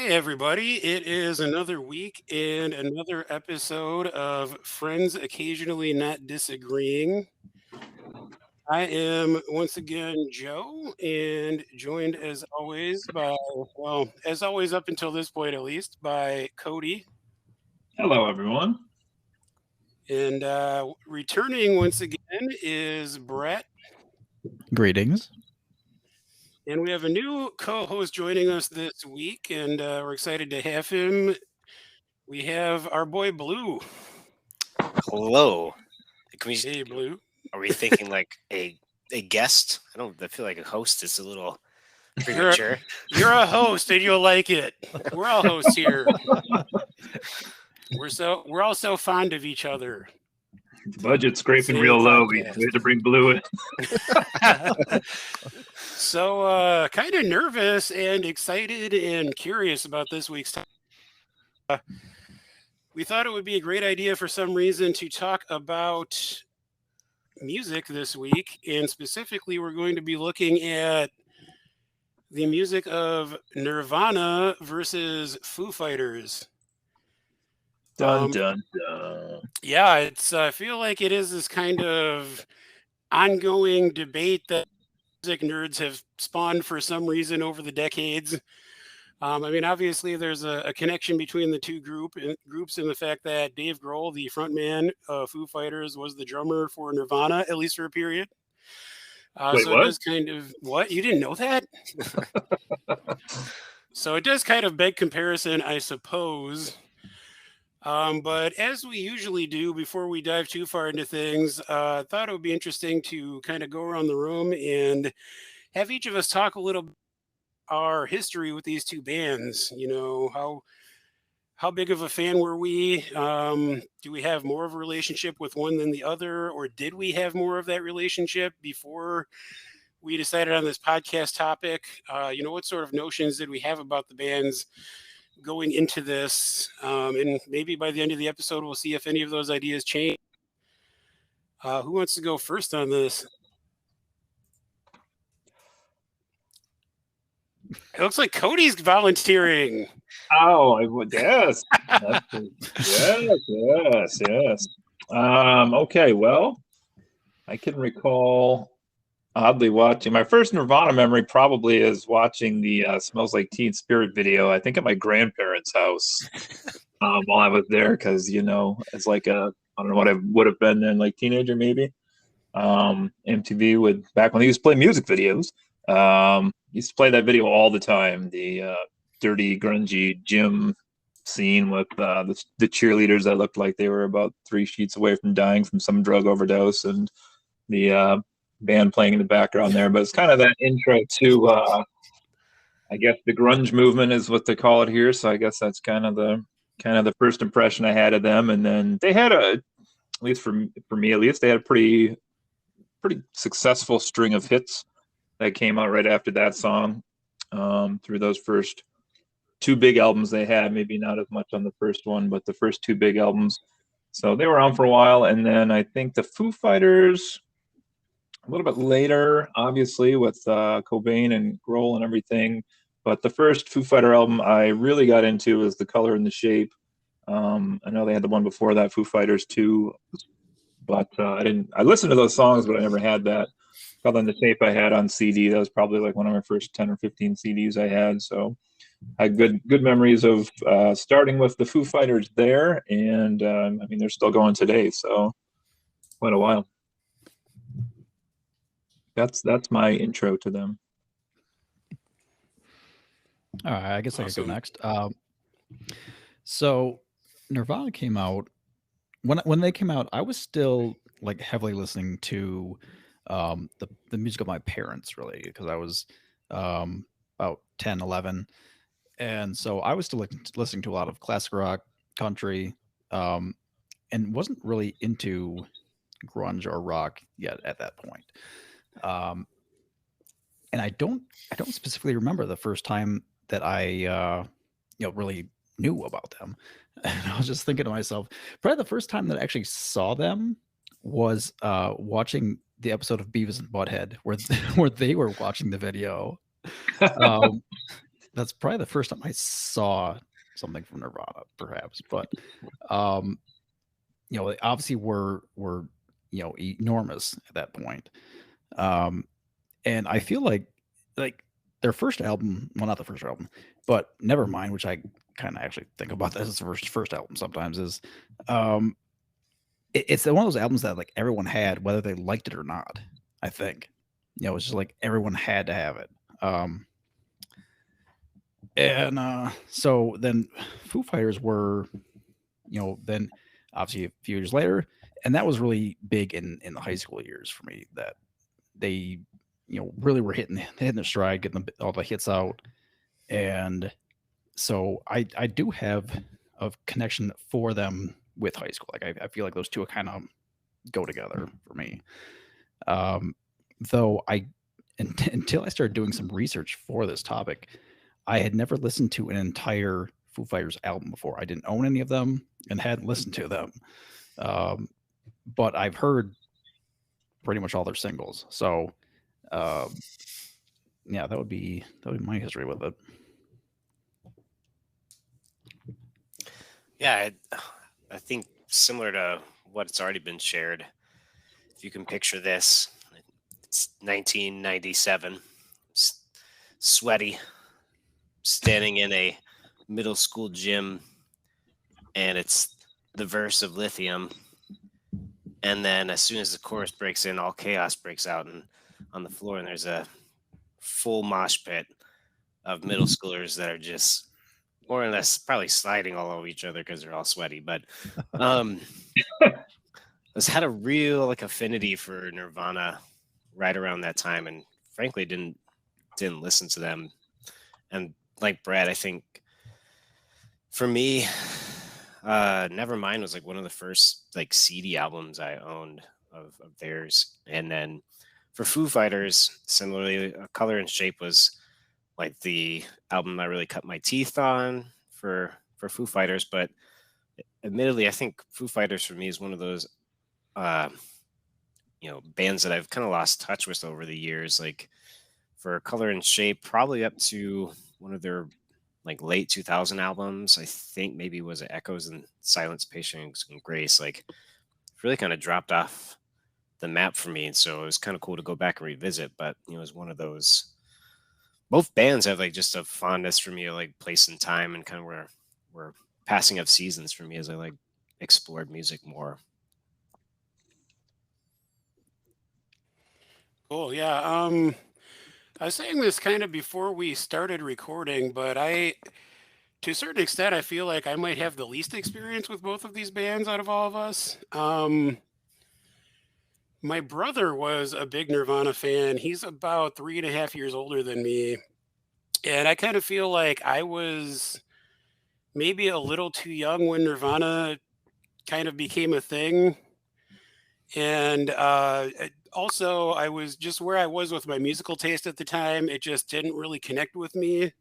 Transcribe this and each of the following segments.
Hey, everybody. It is another week and another episode of Friends Occasionally Not Disagreeing. I am once again Joe and joined as always as always up until this point at least, by Cody. Hello, everyone. And returning once again is Brett. Greetings. And we have a new co host joining us this week, and we're excited to have him. We have our boy Blue. Hello. Can we, Hey, Blue. are we thinking like a guest? I feel like a host is a little You're, premature. you're a host and you'll like it. We're all hosts here. We're all so fond of each other. The budget's scraping Same real low. We podcast. had to bring Blue in. So kind of nervous and excited and curious about this week's topic. We thought it would be a great idea for some reason to talk about music this week, and specifically we're going to be looking at the music of Nirvana versus Foo Fighters. Dun, dun, dun. Yeah, I feel like it is this kind of ongoing debate that music nerds have spawned for some reason over the decades. Obviously, there's a connection between the two groups in the fact that Dave Grohl, the frontman of Foo Fighters, was the drummer for Nirvana, at least for a period. Wait, so what? it does kind of what? You didn't know that? So it does kind of beg comparison, I suppose. But as we usually do before we dive too far into things, I thought it would be interesting to kind of go around the room and have each of us talk a little bit our history with these two bands. You know, how big of a fan were we? Do we have more of a relationship with one than the other, or did we have more of that relationship before we decided on this podcast topic? What sort of notions did we have about the bands going into this? And maybe by the end of the episode, we'll see if any of those ideas change. Who wants to go first on this? It looks like Cody's volunteering. Oh, yes. Yes. Okay, well, I can recall oddly watching my first Nirvana memory probably is watching the Smells Like Teen Spirit video, I think at my grandparents' house while I was there, because, it's like I don't know what I would have been then, like teenager maybe. MTV would, back when they used to play music videos, used to play that video all the time, the dirty, grungy gym scene with the cheerleaders that looked like they were about 3 sheets away from dying from some drug overdose, and the band playing in the background there. But it's kind of that intro to, I guess, the grunge movement is what they call it here. So I guess that's kind of the first impression I had of them. And then they had at least for me at least, they had a pretty successful string of hits that came out right after that song, through those first 2 big albums they had. Maybe not as much on the first one, but the first 2 big albums. So they were on for a while. And then I think the Foo Fighters a little bit later, obviously, with Cobain and Grohl and everything. But the first Foo Fighter album I really got into was The Color and the Shape. I know they had the one before that, Foo Fighters 2, but I listened to those songs, but I never had that. Color and the Shape I had on CD. That was probably like one of my first 10 or 15 CDs I had. So I had good memories of starting with the Foo Fighters there. And they're still going today. So quite a while. That's my intro to them. All right, I guess I could go Awesome. next. So Nirvana came out when they came out. I was still like heavily listening to the music of my parents, really, because I was about 10, 11, and so I was still listening to a lot of classic rock, country, and wasn't really into grunge or rock yet at that point. And I don't specifically remember the first time that I really knew about them. And I was just thinking to myself, probably the first time that I actually saw them was watching the episode of Beavis and Butthead where they were watching the video. that's probably the first time I saw something from Nirvana, perhaps. But they obviously were enormous at that point. And I feel like their first album, well, not the first album, but Nevermind, which I kind of actually think about that as the first album sometimes, is it's one of those albums that like everyone had, whether they liked it or not. I think, it's just like everyone had to have it. And so then Foo Fighters were, then obviously a few years later, and that was really big in the high school years for me, that they really were hitting their stride, getting all the hits out. And so I do have a connection for them with high school. Like I feel like those two kind of go together for me. Though until I started doing some research for this topic, I had never listened to an entire Foo Fighters album before. I didn't own any of them and hadn't listened to them. But I've heard pretty much all their singles. So yeah, that would be my history with it. Yeah, I think similar to what's already been shared, if you can picture this, it's 1997, sweaty, standing in a middle school gym, and it's the verse of Lithium. And then as soon as the chorus breaks in, all chaos breaks out and on the floor, and there's a full mosh pit of middle schoolers that are just more or less probably sliding all over each other because they're all sweaty. But I had a real affinity for Nirvana right around that time, and frankly didn't listen to them. And like Brad, I think for me, Nevermind was like one of the first like CD albums I owned of theirs. And then for Foo Fighters, similarly, Color and Shape was like the album I really cut my teeth on for Foo Fighters. But admittedly, I think Foo Fighters for me is one of those bands that I've kind of lost touch with over the years. Like for Color and Shape, probably up to one of their like late 2000 albums, I think maybe was it Echoes and Silence, Patience and Grace. Like really kind of dropped off the map for me, and so it was kind of cool to go back and revisit. But it was one of those. Both bands have like just a fondness for me, like place and time, and kind of where passing of seasons for me as I like explored music more. Cool. Yeah. I was saying this kind of before we started recording, but to a certain extent, I feel like I might have the least experience with both of these bands out of all of us. My brother was a big Nirvana fan. He's about 3.5 years older than me. And I kind of feel like I was maybe a little too young when Nirvana kind of became a thing. And also, I was just where I was with my musical taste at the time. It just didn't really connect with me.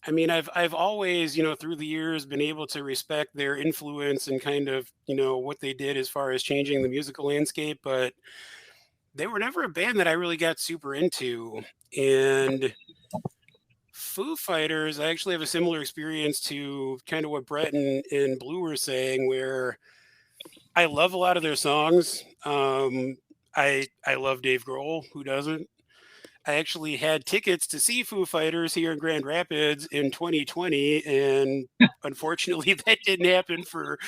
I mean, I've always, through the years been able to respect their influence and kind of, what they did as far as changing the musical landscape, but they were never a band that I really got super into. And Foo Fighters, I actually have a similar experience to kind of what Brett and Blue were saying, where I love a lot of their songs. I love Dave Grohl. Who doesn't? I actually had tickets to see Foo Fighters here in Grand Rapids in 2020, and unfortunately, that didn't happen for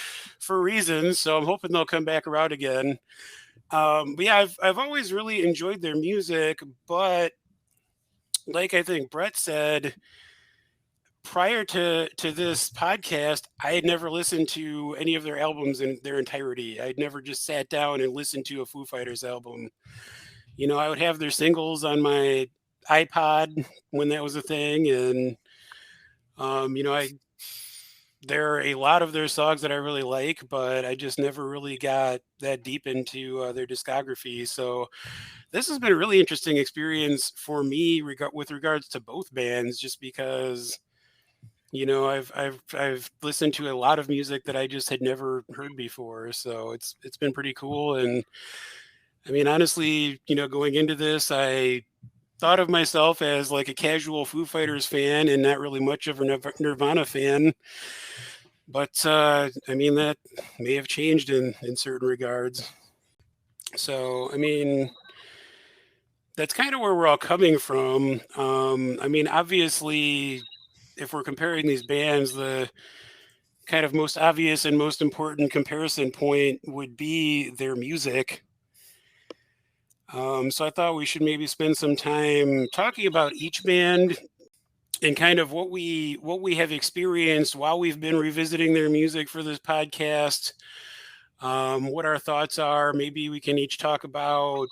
reasons. So I'm hoping they'll come back around again. But yeah, I've always really enjoyed their music, but like I think Brett said, prior to this podcast, I had never listened to any of their albums in their entirety. I'd never just sat down and listened to a Foo Fighters album. I would have their singles on my iPod when that was a thing, and there are a lot of their songs that I really like, but I just never really got that deep into their discography. So this has been a really interesting experience for me with regards to both bands, just because I've listened to a lot of music that I just had never heard before. So it's been pretty cool. And I mean, honestly, going into this, I thought of myself as like a casual Foo Fighters fan and not really much of a Nirvana fan. But I mean, that may have changed in certain regards. So, I mean, that's kind of where we're all coming from. I mean, obviously, if we're comparing these bands, the kind of most obvious and most important comparison point would be their music. So I thought we should maybe spend some time talking about each band and kind of what we have experienced while we've been revisiting their music for this podcast. What our thoughts are. Maybe we can each talk about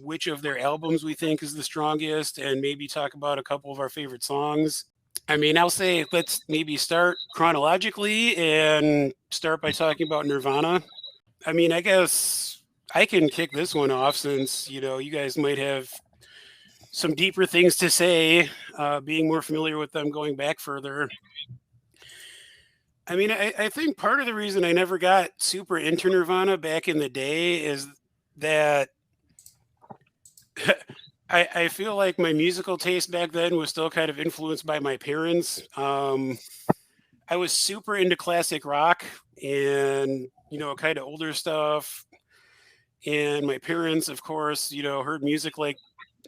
which of their albums we think is the strongest, and maybe talk about a couple of our favorite songs. I mean, I'll say let's maybe start chronologically and start by talking about Nirvana. I mean, I guess I can kick this one off since, you guys might have some deeper things to say, being more familiar with them going back further. I mean, I think part of the reason I never got super into Nirvana back in the day is that I feel like my musical taste back then was still kind of influenced by my parents. I was super into classic rock and, kind of older stuff. And my parents, of course, heard music like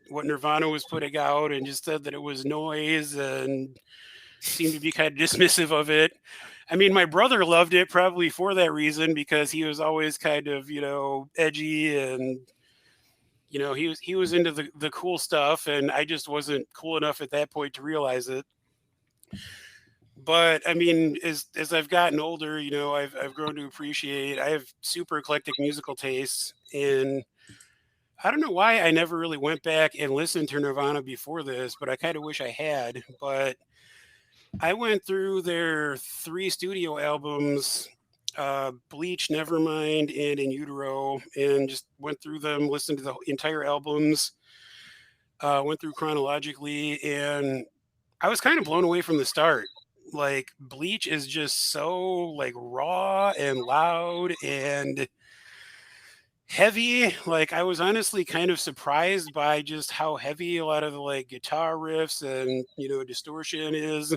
what Nirvana was putting out and just said that it was noise and seemed to be kind of dismissive of it. I mean, my brother loved it probably for that reason because he was always kind of, edgy and he was into the cool stuff, and I just wasn't cool enough at that point to realize it. But I mean, as I've gotten older, I've grown to appreciate. I have super eclectic musical tastes, and I don't know why I never really went back and listened to Nirvana before this, but I kind of wish I had. But I went through their 3 studio albums, Bleach, Nevermind, and In Utero, and just went through them, listened to the entire albums, went through chronologically, and I was kind of blown away from the start. Like, Bleach is just so like raw and loud and heavy. Like, I was honestly kind of surprised by just how heavy a lot of the like guitar riffs and distortion is.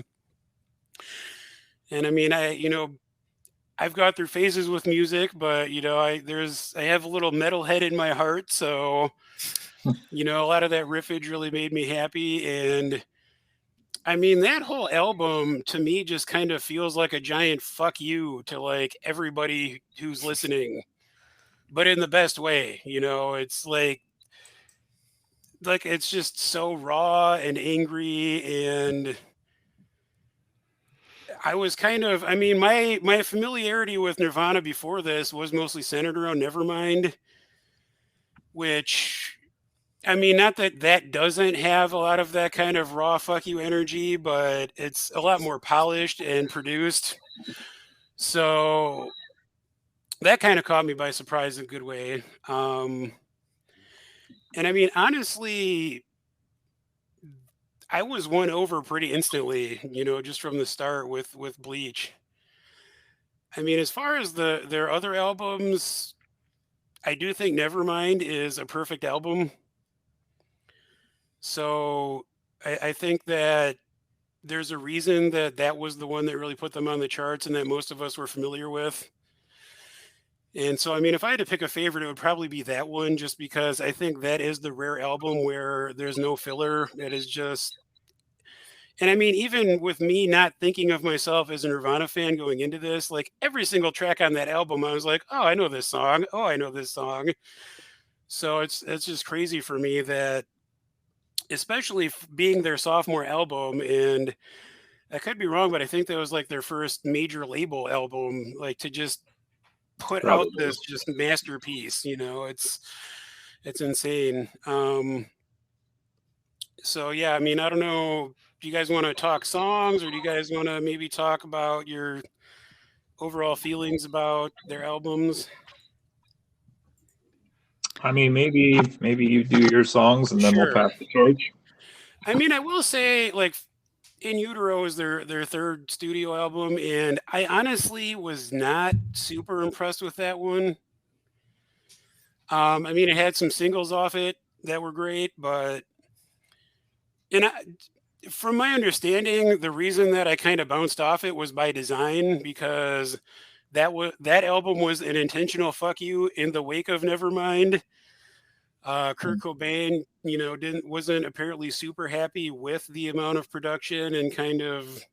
And I mean, I've got through phases with music, but I have a little metal head in my heart, so a lot of that riffage really made me happy. And I mean, that whole album to me just kind of feels like a giant fuck you to like everybody who's listening, but in the best way. It's like it's just so raw and angry. And I was kind of, I mean, my familiarity with Nirvana before this was mostly centered around Nevermind, which, I mean, not that that doesn't have a lot of that kind of raw fuck you energy, but it's a lot more polished and produced. So that kind of caught me by surprise in a good way. And I mean, honestly, I was won over pretty instantly, just from the start with Bleach. I mean, as far as their other albums, I do think Nevermind is a perfect album. So I think that there's a reason that that was the one that really put them on the charts and that most of us were familiar with. And so, I mean, if I had to pick a favorite, it would probably be that one, just because I think that is the rare album where there's no filler. It is just, and I mean, even with me not thinking of myself as a Nirvana fan going into this, like every single track on that album, I was like, oh, I know this song. Oh, I know this song. So it's just crazy for me that, especially being their sophomore album, and I could be wrong, but I think that was like their first major label album, like to just put out Probably. this just masterpiece. It's insane. So yeah, I mean, I don't know. Do you guys want to talk songs, or do you guys want to maybe talk about your overall feelings about their albums? I mean, maybe you do your songs and then we'll Sure. pass the torch. I mean, I will say, like, In Utero is their 3rd studio album, and I honestly was not super impressed with that one. I mean, it had some singles off it that were great, but and from my understanding, the reason that I kind of bounced off it was by design, because that album was an intentional fuck you in the wake of Nevermind. Kurt Cobain, wasn't apparently super happy with the amount of production and kind of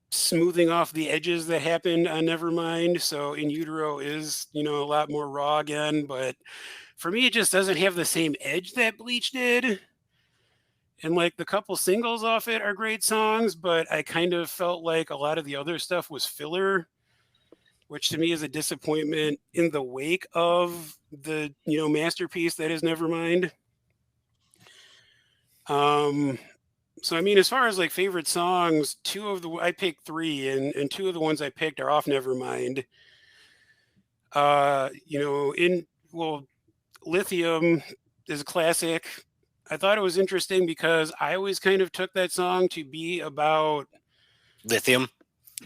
smoothing off the edges that happened on Nevermind. So In Utero is, a lot more raw again, but for me, it just doesn't have the same edge that Bleach did. And like the couple singles off it are great songs, but I kind of felt like a lot of the other stuff was filler, which to me is a disappointment in the wake of the, masterpiece that is Nevermind. So I mean, as far as like favorite songs, I picked three, and two of the ones I picked are off Nevermind. Lithium is a classic. I thought it was interesting because I always kind of took that song to be about Lithium.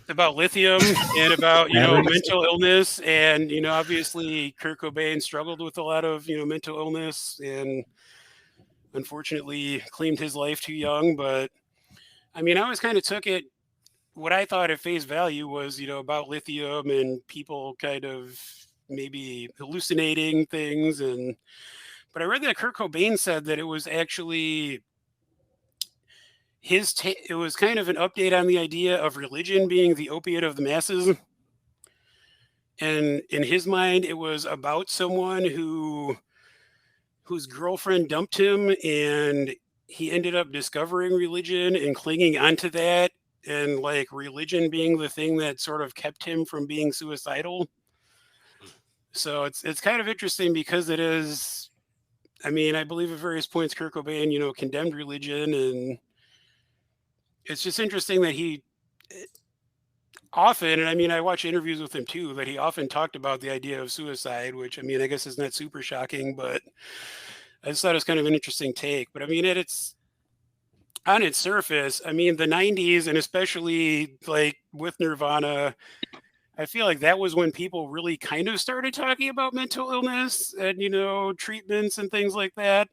and about mental illness, and obviously Kurt Cobain struggled with a lot of mental illness and unfortunately claimed his life too young. But I mean, I always kind of took it, what I thought at face value was about lithium and people kind of maybe hallucinating things. But I read that Kurt Cobain said that it was actually it was kind of an update on the idea of religion being the opiate of the masses. And in his mind, it was about someone whose girlfriend dumped him, and he ended up discovering religion and clinging onto that, and like religion being the thing that sort of kept him from being suicidal. So it's kind of interesting because it is, I mean, I believe at various points Kurt Cobain, condemned religion, and it's just interesting that he often, and I mean, I watch interviews with him too, that he often talked about the idea of suicide, which I mean, I guess is not super shocking, but I just thought it was kind of an interesting take. But I mean, it's on its surface, I mean, the 90s, and especially like with Nirvana, I feel like that was when people really kind of started talking about mental illness and, treatments and things like that.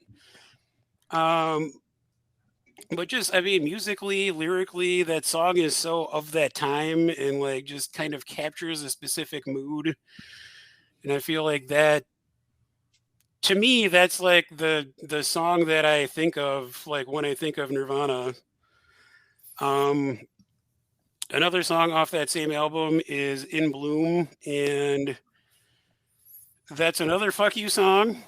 But just, I mean, musically, lyrically, that song is so of that time and like just kind of captures a specific mood. And I feel like that, to me, that's like the song that I think of like when I think of Nirvana. Another song off that same album is In Bloom, and that's another fuck you song.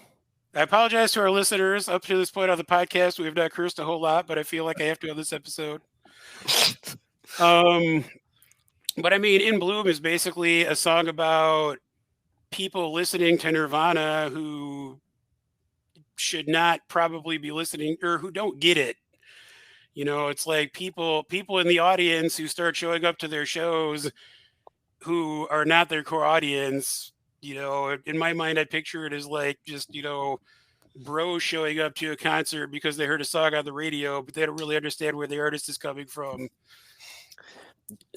I apologize to our listeners. Up to this point on the podcast, we have not cursed a whole lot, but I feel like I have to on this episode. But I mean, In Bloom is basically a song about people listening to Nirvana who should not probably be listening, or who don't get it. It's like people in the audience who start showing up to their shows who are not their core audience. In my mind, I picture it as like just, bros showing up to a concert because they heard a song on the radio, but they don't really understand where the artist is coming from.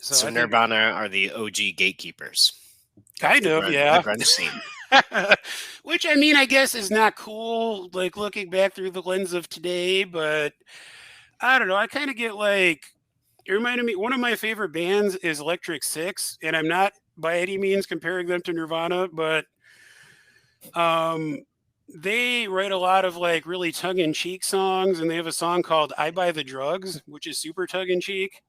So Nirvana are the OG gatekeepers. Kind of, yeah. The grunge scene. Which, I mean, I guess is not cool, like looking back through the lens of today, but I don't know. I kind of get like, it reminded me, one of my favorite bands is Electric Six, and I'm not by any means comparing them to Nirvana, but they write a lot of like really tongue-in-cheek songs, and they have a song called I Buy the Drugs, which is super tongue-in-cheek.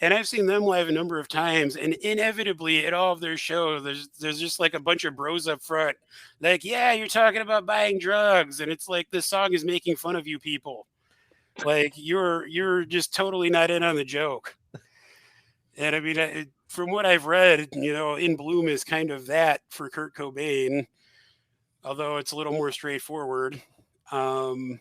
And I've seen them live a number of times, and inevitably at all of their shows, there's just like a bunch of bros up front, like, yeah, you're talking about buying drugs, and it's like this song is making fun of you people, like you're just totally not in on the joke. And I mean, from what I've read, In Bloom is kind of that for Kurt Cobain, although it's a little more straightforward. And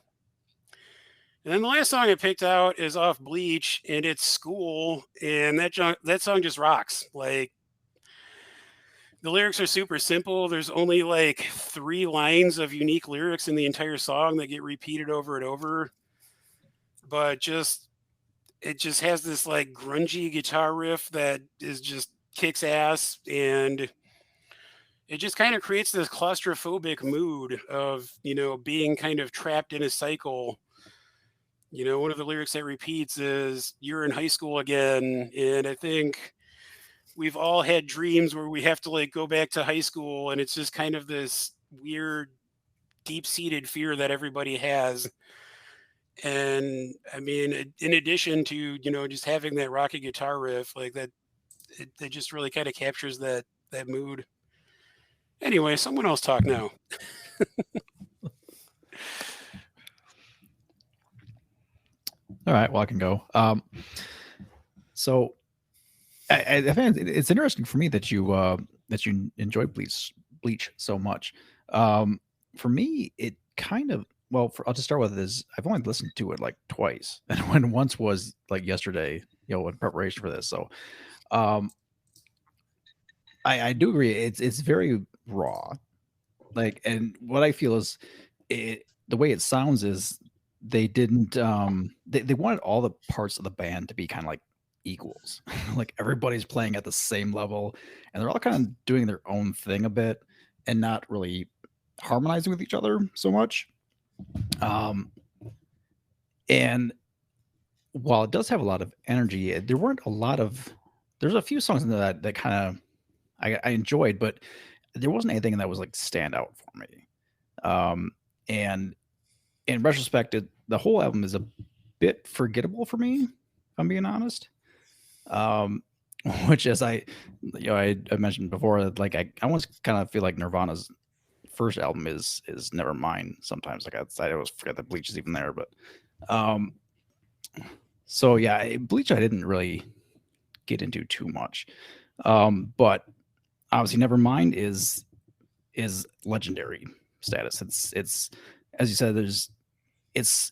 then the last song I picked out is off Bleach, and it's School, and that song just rocks. Like, the lyrics are super simple. There's only like 3 lines of unique lyrics in the entire song that get repeated over and over. But it just has this like grungy guitar riff that is just kicks ass, and it just kind of creates this claustrophobic mood of, being kind of trapped in a cycle. one of the lyrics that repeats is "You're in high school again," and I think we've all had dreams where we have to like go back to high school, and it's just kind of this weird, deep-seated fear that everybody has. And I mean, in addition to just having that rocky guitar riff like that, it just really kind of captures that mood. Anyway, someone else talk now. All right, well, I can go. So I find it's interesting for me that you enjoy Bleach so much. For me, it kind of I'll just start with this. I've only listened to it like twice, and when once was like yesterday, in preparation for this. So, um, I do agree. It's very raw, like, and what I feel is the way it sounds is they didn't they wanted all the parts of the band to be kind of like equals. Like everybody's playing at the same level and they're all kind of doing their own thing a bit and not really harmonizing with each other so much. um and while it does have a lot of energy, there weren't a lot of there's a few songs in there that kind of I enjoyed, but there wasn't anything that was like stand out for me. And in retrospect, the whole album is a bit forgettable for me, if I'm being honest. Um, which, as I mentioned before, that like I almost kind of feel like Nirvana's first album is Nevermind. Sometimes, like I always forget that Bleach is even there, but um, so yeah, Bleach I didn't really get into too much, but obviously Nevermind is legendary status. It's as you said, it's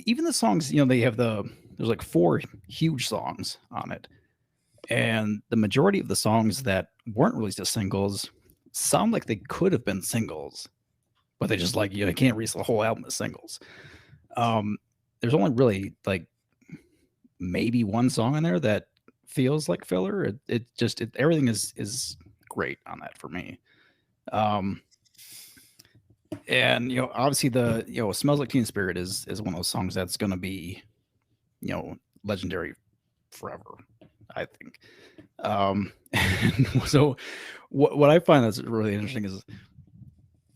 even the songs, they have there's like 4 huge songs on it. And the majority of the songs that weren't released as singles sound like they could have been singles, but they just like, they can't release the whole album as singles. There's only really like maybe one song in there that feels like filler. Everything is great on that for me. And obviously the Smells Like Teen Spirit is one of those songs that's going to be legendary forever, I think. So what I find that's really interesting is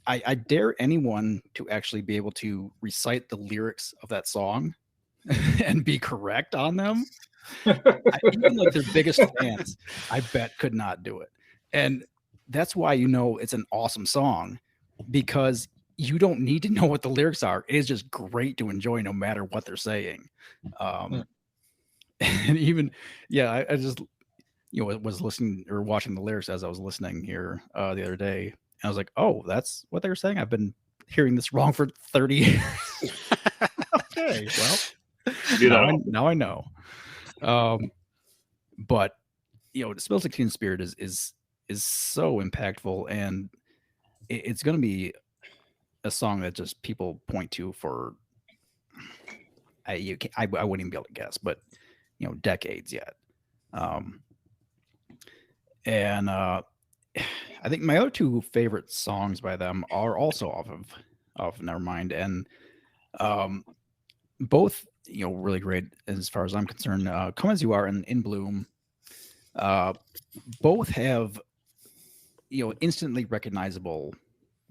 I dare anyone to actually be able to recite the lyrics of that song and be correct on them. Even like their biggest fans, I bet, could not do it. And that's why it's an awesome song, because you don't need to know what the lyrics are. It is just great to enjoy no matter what they're saying. And even, I just, was listening or watching the lyrics as I was listening here the other day. And I was like, oh, that's what they were saying. I've been hearing this wrong for 30 years. Okay, well, now I know. But it Smells Like Teen Spirit is so impactful, and it's going to be a song that just people point to for I wouldn't even be able to guess, but decades yet. And I think my other 2 favorite songs by them are also off Nevermind, and both really great as far as I'm concerned. Come As You Are and In Bloom both have instantly recognizable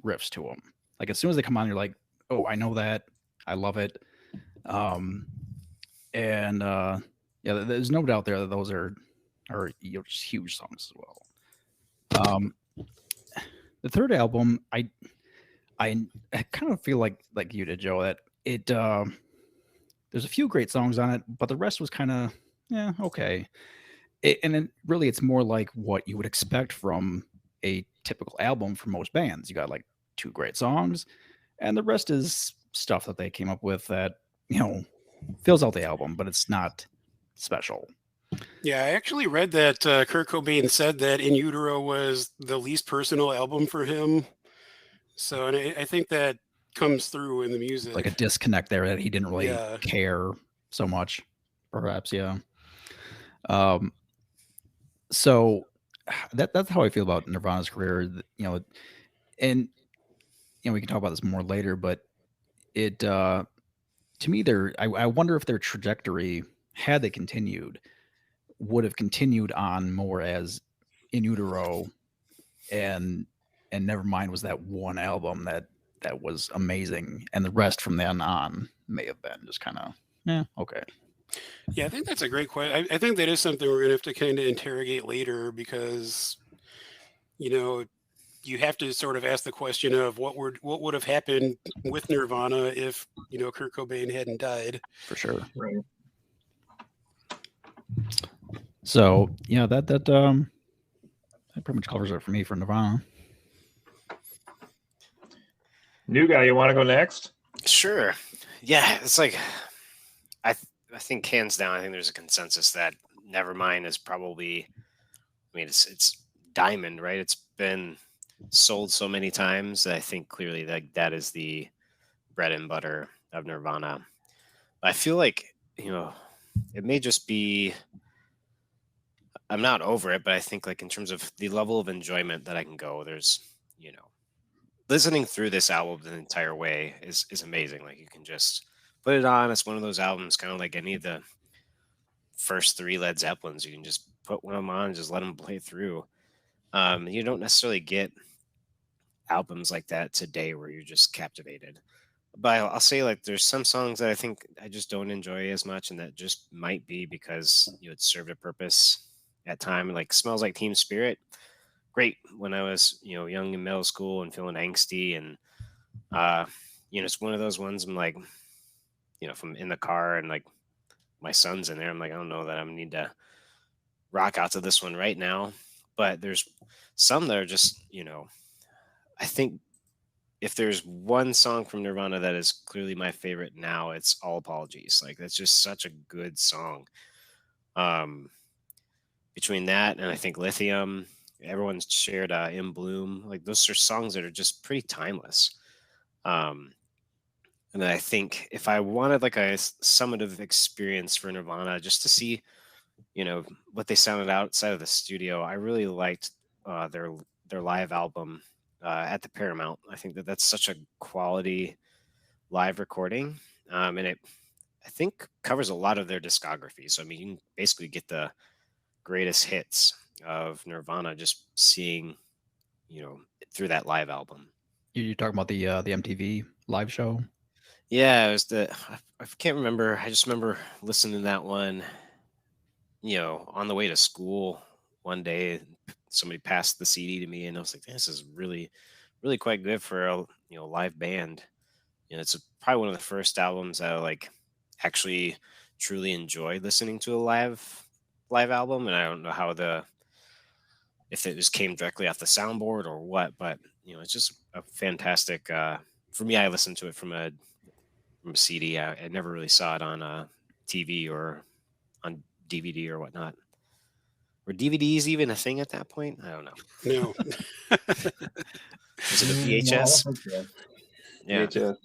riffs to them. Like as soon as they come on, you're like, oh, I know that, I love it. And there's no doubt there that those are just huge songs as well. The third album, I kind of feel like you did, Joe, that it there's a few great songs on it, but the rest was kind of okay. It's more like what you would expect from a typical album for most bands. You got like 2 great songs, and the rest is stuff that they came up with that fills out the album, but it's not special. Yeah, I actually read that Kurt Cobain said that In Utero was the least personal album for him. So, and I think that comes through in the music. Like a disconnect there that he didn't really Yeah. care so much, perhaps. Yeah. So that's how I feel about Nirvana's career. And we can talk about this more later, but it to me, I wonder if their trajectory, had they continued, would have continued on more as In Utero, and Nevermind was that one album that was amazing, and the rest from then on may have been just kind of, okay. Yeah, I think that's a great question. I think that is something we're going to have to kind of interrogate later because, you have to sort of ask the question of what would have happened with Nirvana if, Kurt Cobain hadn't died. For sure. Right. So yeah, that pretty much covers it for me for Nirvana. New guy, you want to go next? Sure. Yeah, it's like I think hands down, I think there's a consensus that Nevermind is probably. I mean, it's diamond, right? It's been sold so many times that I think clearly that is the bread and butter of Nirvana. I feel like it may just be. I'm not over it, but I think like in terms of the level of enjoyment that I can go, there's listening through this album the entire way is amazing. Like you can just put it on. It's one of those albums, kind of like any of the first 3 Led Zeppelins. You can just put one of them on and just let them play through. You don't necessarily get albums like that today where you're just captivated. But I'll say like there's some songs that I think I just don't enjoy as much, and that just might be because it served a purpose at time. Like Smells Like Teen Spirit. Great when I was, young in middle school and feeling angsty, and it's one of those ones I'm like, if I'm in the car and like my son's in there, I'm like, I don't know that I need to rock out to this one right now. But there's some that are just, I think if there's one song from Nirvana that is clearly my favorite now, it's All Apologies. Like that's just such a good song. Between that and I think Lithium, everyone's shared In Bloom, like those are songs that are just pretty timeless. And then I think if I wanted like a summative experience for Nirvana, just to see what they sounded outside of the studio, I really liked their live album at the Paramount. I think that's such a quality live recording, and it I think covers a lot of their discography. So I mean, you can basically get the greatest hits of Nirvana just seeing, through that live album. You're talking about the MTV live show? Yeah, it was I can't remember. I just remember listening to that one, on the way to school one day. Somebody passed the CD to me, and I was like, "This is really, really quite good for a live band." It's probably one of the first albums that I like actually truly enjoyed listening to a live album, and I don't know if it just came directly off the soundboard or what, but it's just a fantastic. For me, I listened to it from a CD. I never really saw it on TV or on DVD or whatnot. Were DVDs even a thing at that point? I don't know. No. Was it a VHS? No, Yeah. VHS.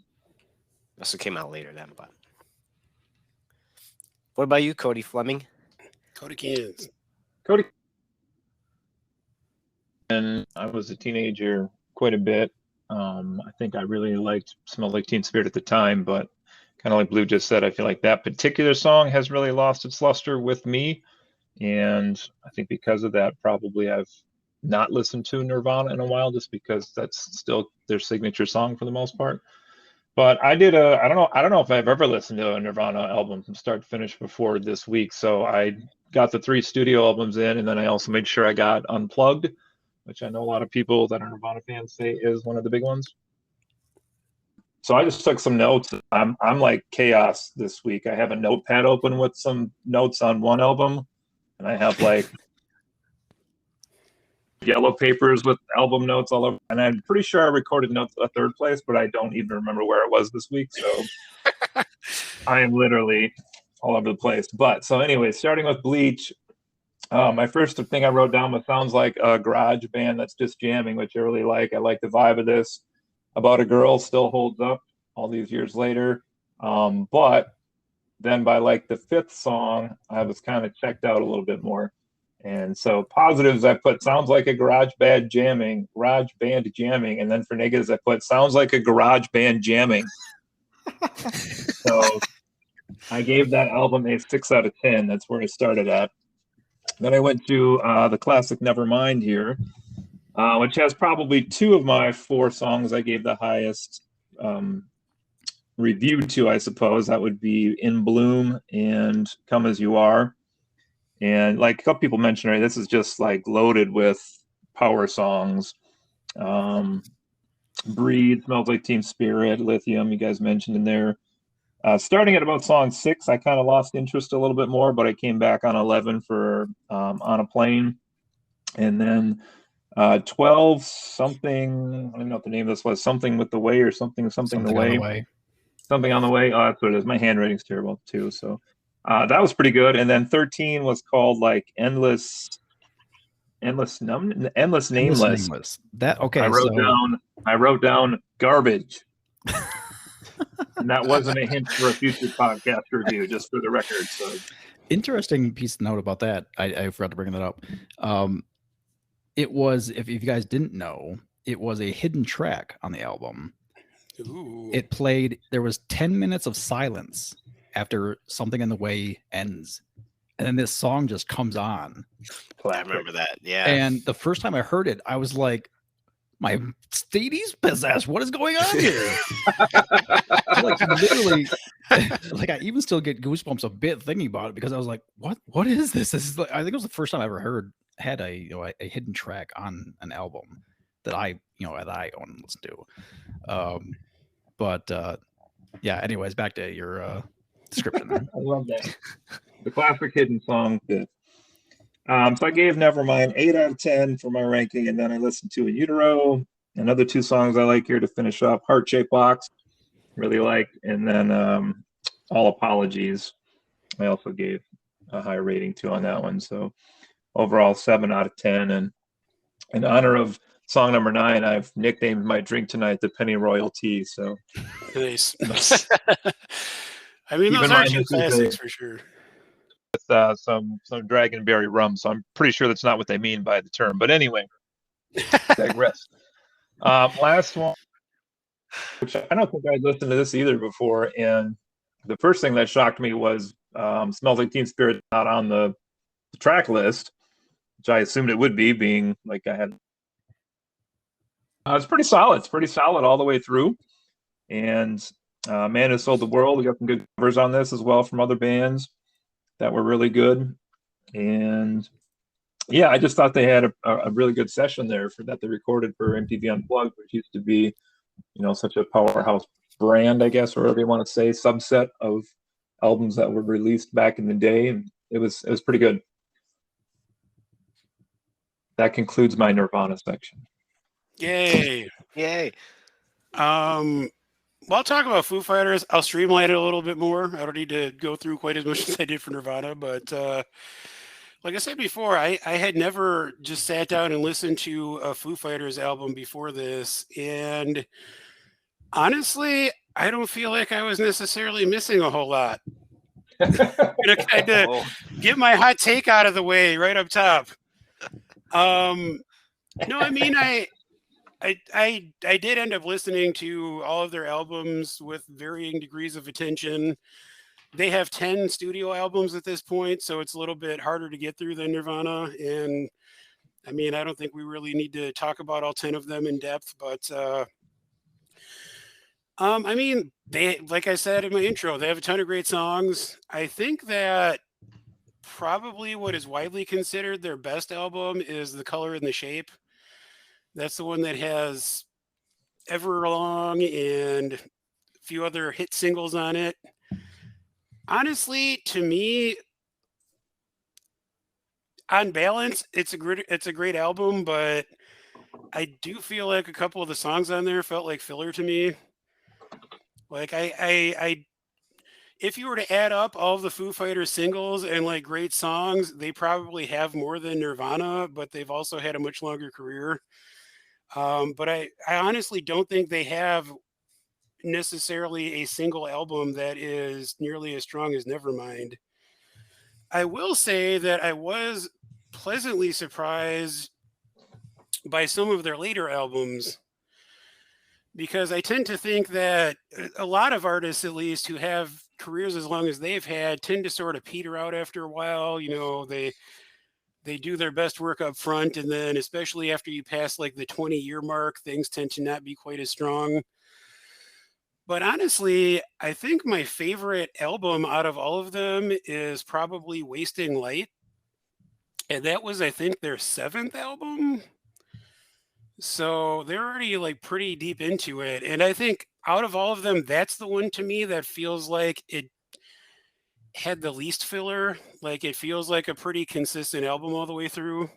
Also came out later then, but. What about you, Cody Fleming? Cody Cans. Cody. And I was a teenager quite a bit. I think I really liked Smell Like Teen Spirit at the time, but kind of like Blue just said, I feel like that particular song has really lost its luster with me. And I think because of that, probably I've not listened to Nirvana in a while, just because that's still their signature song for the most part. But I did I don't know if I've ever listened to a Nirvana album from start to finish before this week. So I got the 3 studio albums in, and then I also made sure I got Unplugged, which I know a lot of people that are Nirvana fans say is one of the big ones. So I just took some notes. I'm like chaos this week. I have a notepad open with some notes on one album, and I have like yellow papers with album notes all over. And I'm pretty sure I recorded notes a 3rd place, but I don't even remember where it was this week. So I am literally all over the place. But so anyway, starting with Bleach, my first thing I wrote down was sounds like a garage band that's just jamming, which I really like. I like the vibe of this. About a Girl still holds up all these years later. But then by like the 5th song, I was kind of checked out a little bit more. And so positives, I put sounds like a garage band jamming. And then for negatives, I put sounds like a garage band jamming. So I gave that album a 6 out of 10. That's where I started at. Then I went to the classic Nevermind here, which has probably 2 of my 4 songs I gave the highest review to, I suppose. That would be In Bloom and Come As You Are. And like a couple people mentioned, right, this is just like loaded with power songs. Breathe, Smells Like Teen Spirit, Lithium, you guys mentioned in there. Starting at about song 6, I kind of lost interest a little bit more, but I came back on 11 for On a Plane. And then 12, something, I don't know what the name of this was, Something with the Way or something the Something on Way. the way. Something on the Way. Oh, that's what it is. My handwriting's terrible too. So that was pretty good. And then 13 was called like Endless Nameless. That okay. I wrote down garbage. And that wasn't a hint for a future podcast review, just for the record. So interesting piece of note about that. I forgot to bring that up. It was, if you guys didn't know, it was a hidden track on the album. Ooh. It played, there was 10 minutes of silence after Something in the Way ends. And then this song just comes on. I remember that. Yeah. And the first time I heard it, I was like, my stadies possessed. What is going on here? Like literally, like I even still get goosebumps a bit thinking about it because I was like, what is this? This is like, I think it was the first time I ever had a hidden track on an album that I own and listen to. Yeah, anyways, back to your description. I love that. The classic hidden song bit. So I gave Nevermind 8 out of 10 for my ranking, and then I listened to In Utero. Another 2 songs I like here to finish up. Heart Shaped Box, really liked, and then All Apologies. I also gave a high rating to on that one. So overall 7 out of 10. And in honor of song number 9, I've nicknamed my drink tonight the Penny Royal Tea. So nice. I mean, those are 2 classics for sure. With some Dragonberry rum, so I'm pretty sure that's not what they mean by the term. But anyway, digress. Last one, which I don't think I'd listened to this either before, and the first thing that shocked me was Smells Like Teen Spirit not on the track list, which I assumed it would be, being like I had. It's pretty solid. It's pretty solid all the way through, and Man Who Sold the World. We got some good covers on this as well from other bands that were really good. And yeah, I just thought they had a really good session there for that they recorded for MTV Unplugged, which used to be, such a powerhouse brand, I guess, or whatever you want to say, subset of albums that were released back in the day. And it was pretty good. That concludes my Nirvana section. Yay. Yay. Well, I'll talk about Foo Fighters. I'll streamline it a little bit more. I don't need to go through quite as much as I did for Nirvana, but like I said before, I had never just sat down and listened to a Foo Fighters album before this, and honestly, I don't feel like I was necessarily missing a whole lot. I'm gonna kind of get my hot take out of the way right up top. No, I mean, I did end up listening to all of their albums with varying degrees of attention. They have 10 studio albums at this point, so it's a little bit harder to get through than Nirvana. And I mean, I don't think we really need to talk about all 10 of them in depth, but I mean, they, like I said in my intro, they have a ton of great songs. I think that probably what is widely considered their best album is The Color and the Shape. That's the one that has Everlong and a few other hit singles on it. Honestly, to me, on balance, it's a great album, but I do feel like a couple of the songs on there felt like filler to me. Like I if you were to add up all of the Foo Fighters singles and like great songs, they probably have more than Nirvana, but they've also had a much longer career. But I honestly don't think they have necessarily a single album that is nearly as strong as Nevermind. I will say that I was pleasantly surprised by some of their later albums. because I tend to think that a lot of artists, at least, who have careers as long as they've had, tend to sort of peter out after a while. They do their best work up front, and then especially after you pass like the 20-year mark, things tend to not be quite as strong. But honestly, I think my favorite album out of all of them is probably Wasting Light. And that was, I think, their seventh album. So they're already like pretty deep into it. And I think out of all of them, that's the one to me that feels like it had the least filler. Like it feels like a pretty consistent album all the way through.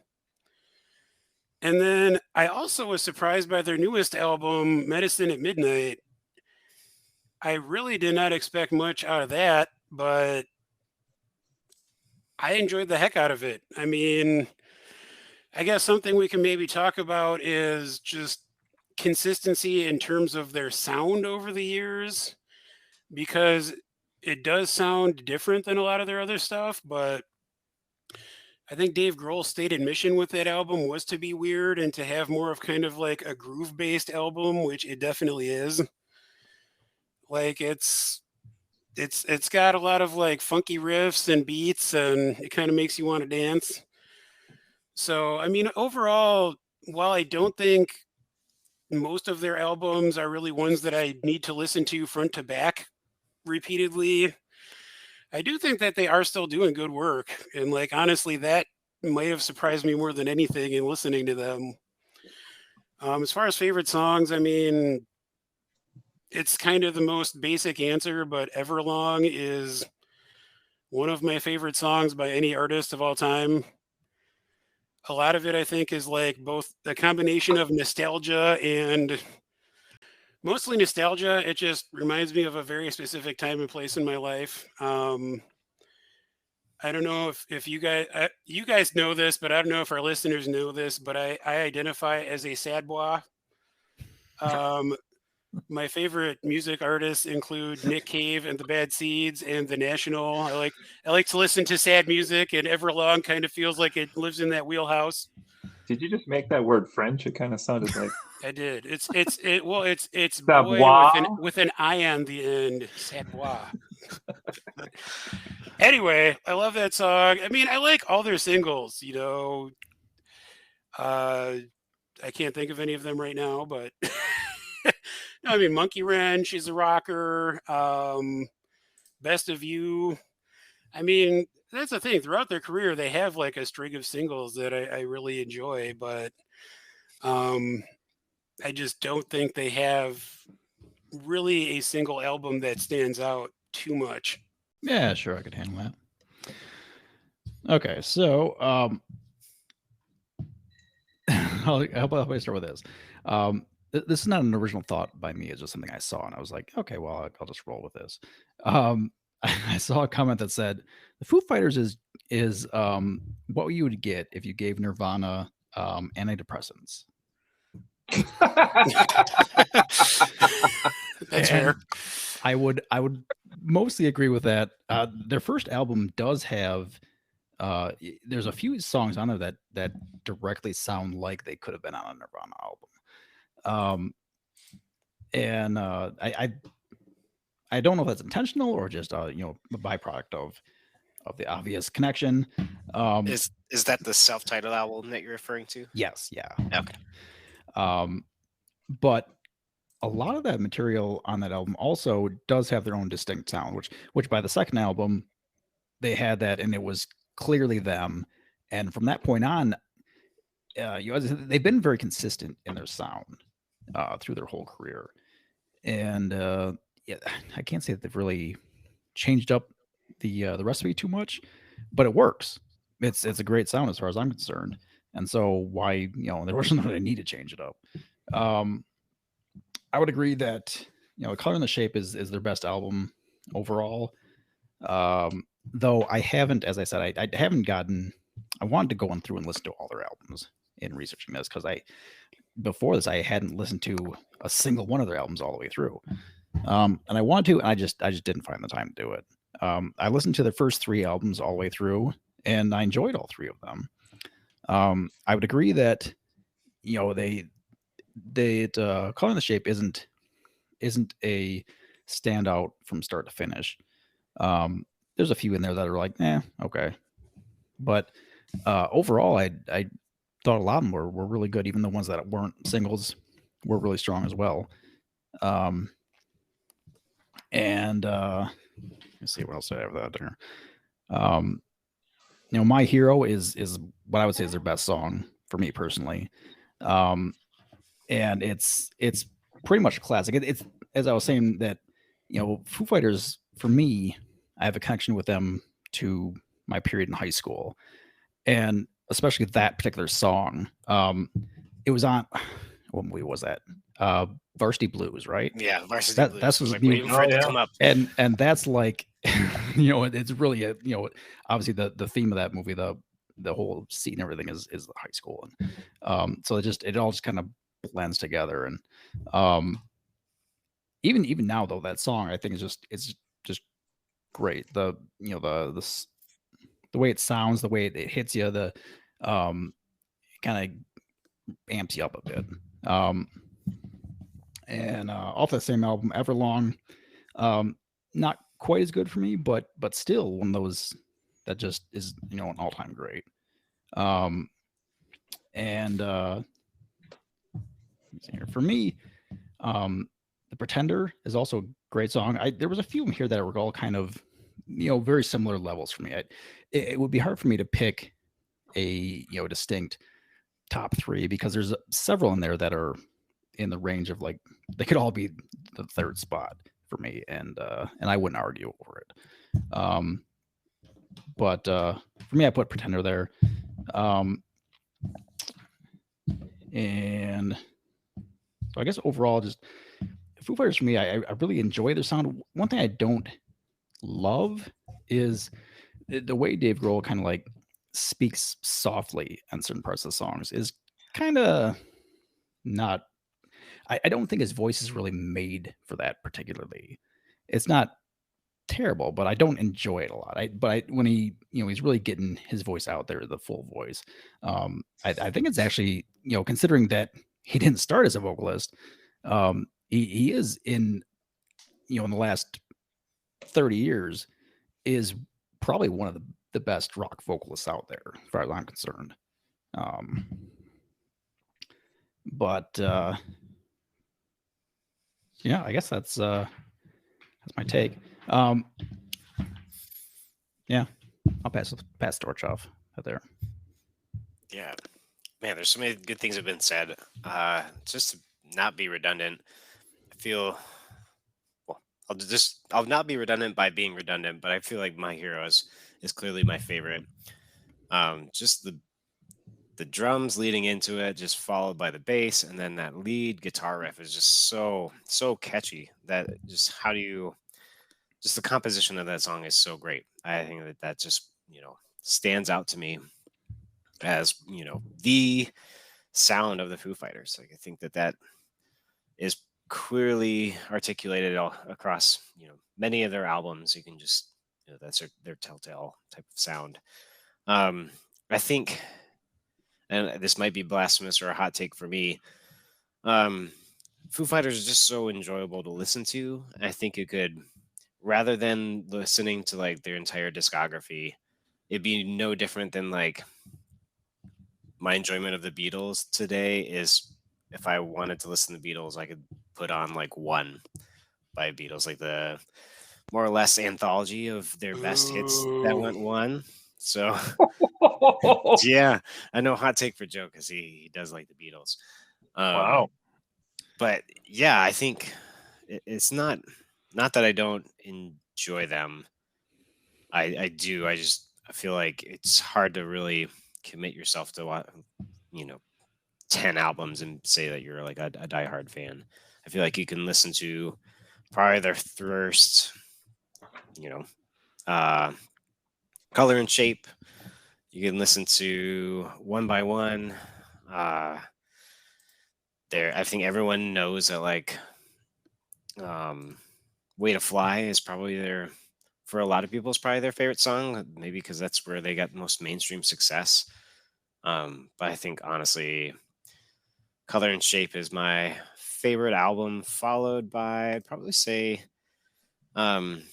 And then I also was surprised by their newest album, Medicine at Midnight. I really did not expect much out of that, but I enjoyed the heck out of it. I mean, I guess something we can maybe talk about is just consistency in terms of their sound over the years, because it does sound different than a lot of their other stuff, but I think Dave Grohl's stated mission with that album was to be weird and to have more of kind of like a groove based album, which it definitely is. Like it's got a lot of like funky riffs and beats, and it kind of makes you want to dance. So, I mean, overall, while I don't think most of their albums are really ones that I need to listen to front to back repeatedly, I do think that they are still doing good work. And like honestly, that might have surprised me more than anything in listening to them. As far as favorite songs, I mean, it's kind of the most basic answer, but Everlong is one of my favorite songs by any artist of all time. A lot of it, I think, is like both a combination of nostalgia and mostly nostalgia. It just reminds me of a very specific time and place in my life. I don't know if you guys know this, but I don't know if our listeners know this, but I identify as a sad boy. Um, my favorite music artists include Nick Cave and the Bad Seeds and the National. I like to listen to sad music, and Everlong kind of feels like it lives in that wheelhouse. Did you just make that word French? It kind of sounded like I did. It's boy savoir. with an I on the end. Sad boy. Anyway, I love that song. I mean, I like all their singles. Uh, I can't think of any of them right now, but no, I mean, Monkey Wrench is a rocker. Best of You. I mean, that's the thing. Throughout their career, they have like a string of singles that I really enjoy, but um, I just don't think they have really a single album that stands out too much. Yeah, sure, I could handle that. Okay, so how about I start with this? This is not an original thought by me. It's just something I saw, and I was like, okay, well, I'll just roll with this. I saw a comment that said the Foo Fighters is what you would get if you gave Nirvana antidepressants. That's fair. I would mostly agree with that. Their first album does have there's a few songs on there that directly sound like they could have been on a Nirvana album. And I don't know if that's intentional or just a byproduct of the obvious connection. Is that the self-titled album that you're referring to? Yes, yeah. Okay. But a lot of that material on that album also does have their own distinct sound, which by the second album they had that, and it was clearly them. And from that point on, they've been very consistent in their sound through their whole career. And yeah, I can't say that they've really changed up the recipe too much, but it works. It's a great sound as far as I'm concerned. And so why there wasn't really a need to change it up. I would agree that Color and the Shape is their best album overall. Though I haven't, as I said, I haven't gotten. I wanted to go on through and listen to all their albums in researching this, because before this I hadn't listened to a single one of their albums all the way through, and I wanted to, and I just didn't find the time to do it. I listened to their first 3 albums all the way through, and I enjoyed all 3 of them. I would agree that Color in the Shape isn't a standout from start to finish. There's a few in there that are like, okay, but overall, I thought a lot of them were really good. Even the ones that weren't singles were really strong as well. And let's see what else I have that there. My Hero is what I would say is their best song for me personally. And it's pretty much a classic. It's, as I was saying, that Foo Fighters, for me, I have a connection with them to my period in high school, and especially that particular song. It was on, what movie was that? Varsity Blues, right? Yeah, Varsity Blues. That's I was was like waiting for it to yeah. come up. and that's like it's really a obviously the theme of that movie, the whole scene, everything is the high school, and so it all just kind of blends together. And even now though, that song I think it's just great. The way it sounds, the way it hits you, the kind of amps you up a bit. And off that same album, Everlong, not quite as good for me, but still one of those that just is an all-time great. And let's see here. For me, The Pretender is also a great song. There was a few in here that were all kind of very similar levels for me. It would be hard for me to pick a distinct top three, because there's several in there that are in the range of, like, they could all be the third spot for me, and I wouldn't argue over it. But for me, I put Pretender there. And so I guess overall, just Foo Fighters for me, I really enjoy their sound. One thing I don't love is the way Dave Grohl kind of like speaks softly on certain parts of the songs is kind of not. I don't think his voice is really made for that particularly. It's not terrible, but I don't enjoy it a lot. When he's really getting his voice out there, the full voice. I think it's actually, considering that he didn't start as a vocalist, he is in the last 30 years is probably one of the best rock vocalists out there, as far as I'm concerned. But yeah, I guess that's my take. Yeah, I'll pass the torch off out there. Yeah, man, there's so many good things have been said. Just to not be redundant, I feel, well, I'll not be redundant by being redundant, but I feel like My Hero is clearly my favorite. Just the drums leading into it, just followed by the bass, and then that lead guitar riff is just so catchy that just just the composition of that song is so great. I think that just stands out to me as the sound of the Foo Fighters. Like, I think that is clearly articulated all across many of their albums. You can just that's their telltale type of sound. I think, and this might be blasphemous or a hot take for me, Foo Fighters is just so enjoyable to listen to. I think it could, rather than listening to like their entire discography, it'd be no different than like my enjoyment of the Beatles today is, if I wanted to listen to the Beatles, I could put on like One by Beatles, like the more or less anthology of their best hits that went one. So yeah, I know, hot take for Joe, because he does like the Beatles. Wow. But yeah, I think it's not that I don't enjoy them. I do. I feel like it's hard to really commit yourself to 10 albums and say that you're like a diehard fan. I feel like you can listen to probably their first, Color and Shape. You can listen to One by One. I think everyone knows that, like, Way to Fly is probably for a lot of people, is probably their favorite song, maybe because that's where they got the most mainstream success. But I think, honestly, Color and Shape is my favorite album, followed by, I'd probably say, One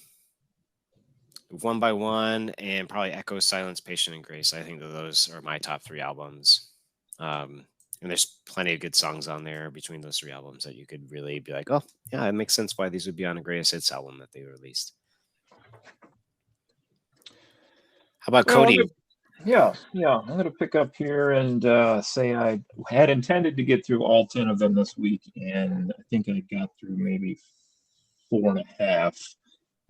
by One and probably Echo, Silence, Patient, and Grace. I think that those are my top 3 albums. And there's plenty of good songs on there between those 3 albums that you could really be like, oh, yeah, it makes sense why these would be on a Greatest Hits album that they released. How about Well, Cody? Yeah. I'm going to pick up here and say I had intended to get through all 10 of them this week, and I think I got through maybe 4.5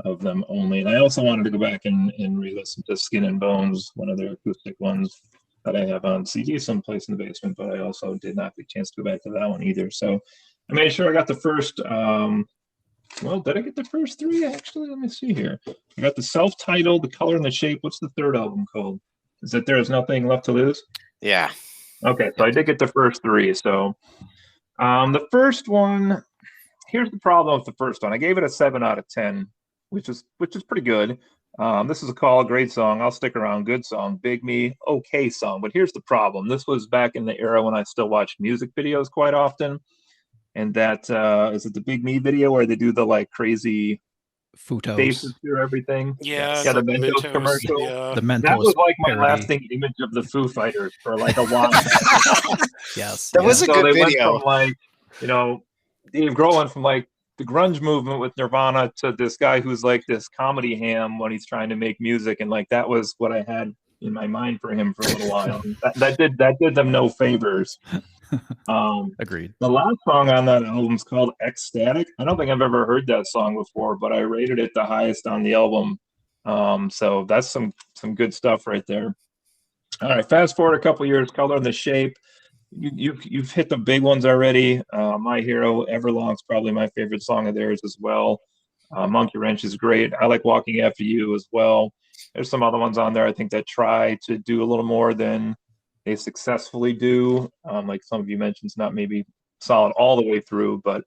of them only. And I also wanted to go back and re-listen to Skin and Bones, one of their acoustic ones that I have on CD someplace in the basement, but I also did not get a chance to go back to that one either. So I made sure I got the first, well, did I get the first 3? Actually, let me see here. I got the self-titled, The Color and the Shape. What's the third album called? Is it There Is Nothing Left to Lose? Yeah. Okay, so I did get the first 3. So the first one, here's the problem with the first one. I gave it a 7 out of 10, which is pretty good. This is a call, great song. I'll stick around, good song. Big Me, okay song. But here's the problem. This was back in the era when I still watched music videos quite often. And that, is it the Big Me video where they do the like crazy Futos. faces through everything? Yeah, Yeah, the like Mentos commercial. Yeah. The Mentos That was like my parody. lasting image of the Foo Fighters for like a while. Yes. That was a So good they went video. from like, Dave Grohl went from like the grunge movement with Nirvana to this guy who's like this comedy ham when he's trying to make music, and like that was what I had in my mind for him for a little while. that did them no favors. Agreed. The last song on that album is called Ecstatic. I don't think I've ever heard that song before, but I rated it the highest on the album. So that's some good stuff right there. All right, fast forward a couple years, Color and the Shape. You've hit the big ones already. My Hero, Everlong's probably my favorite song of theirs as well. Monkey Wrench is great. I like Walking After You as well. There's some other ones on there I think that try to do a little more than they successfully do. Like some of you mentioned, it's not maybe solid all the way through, but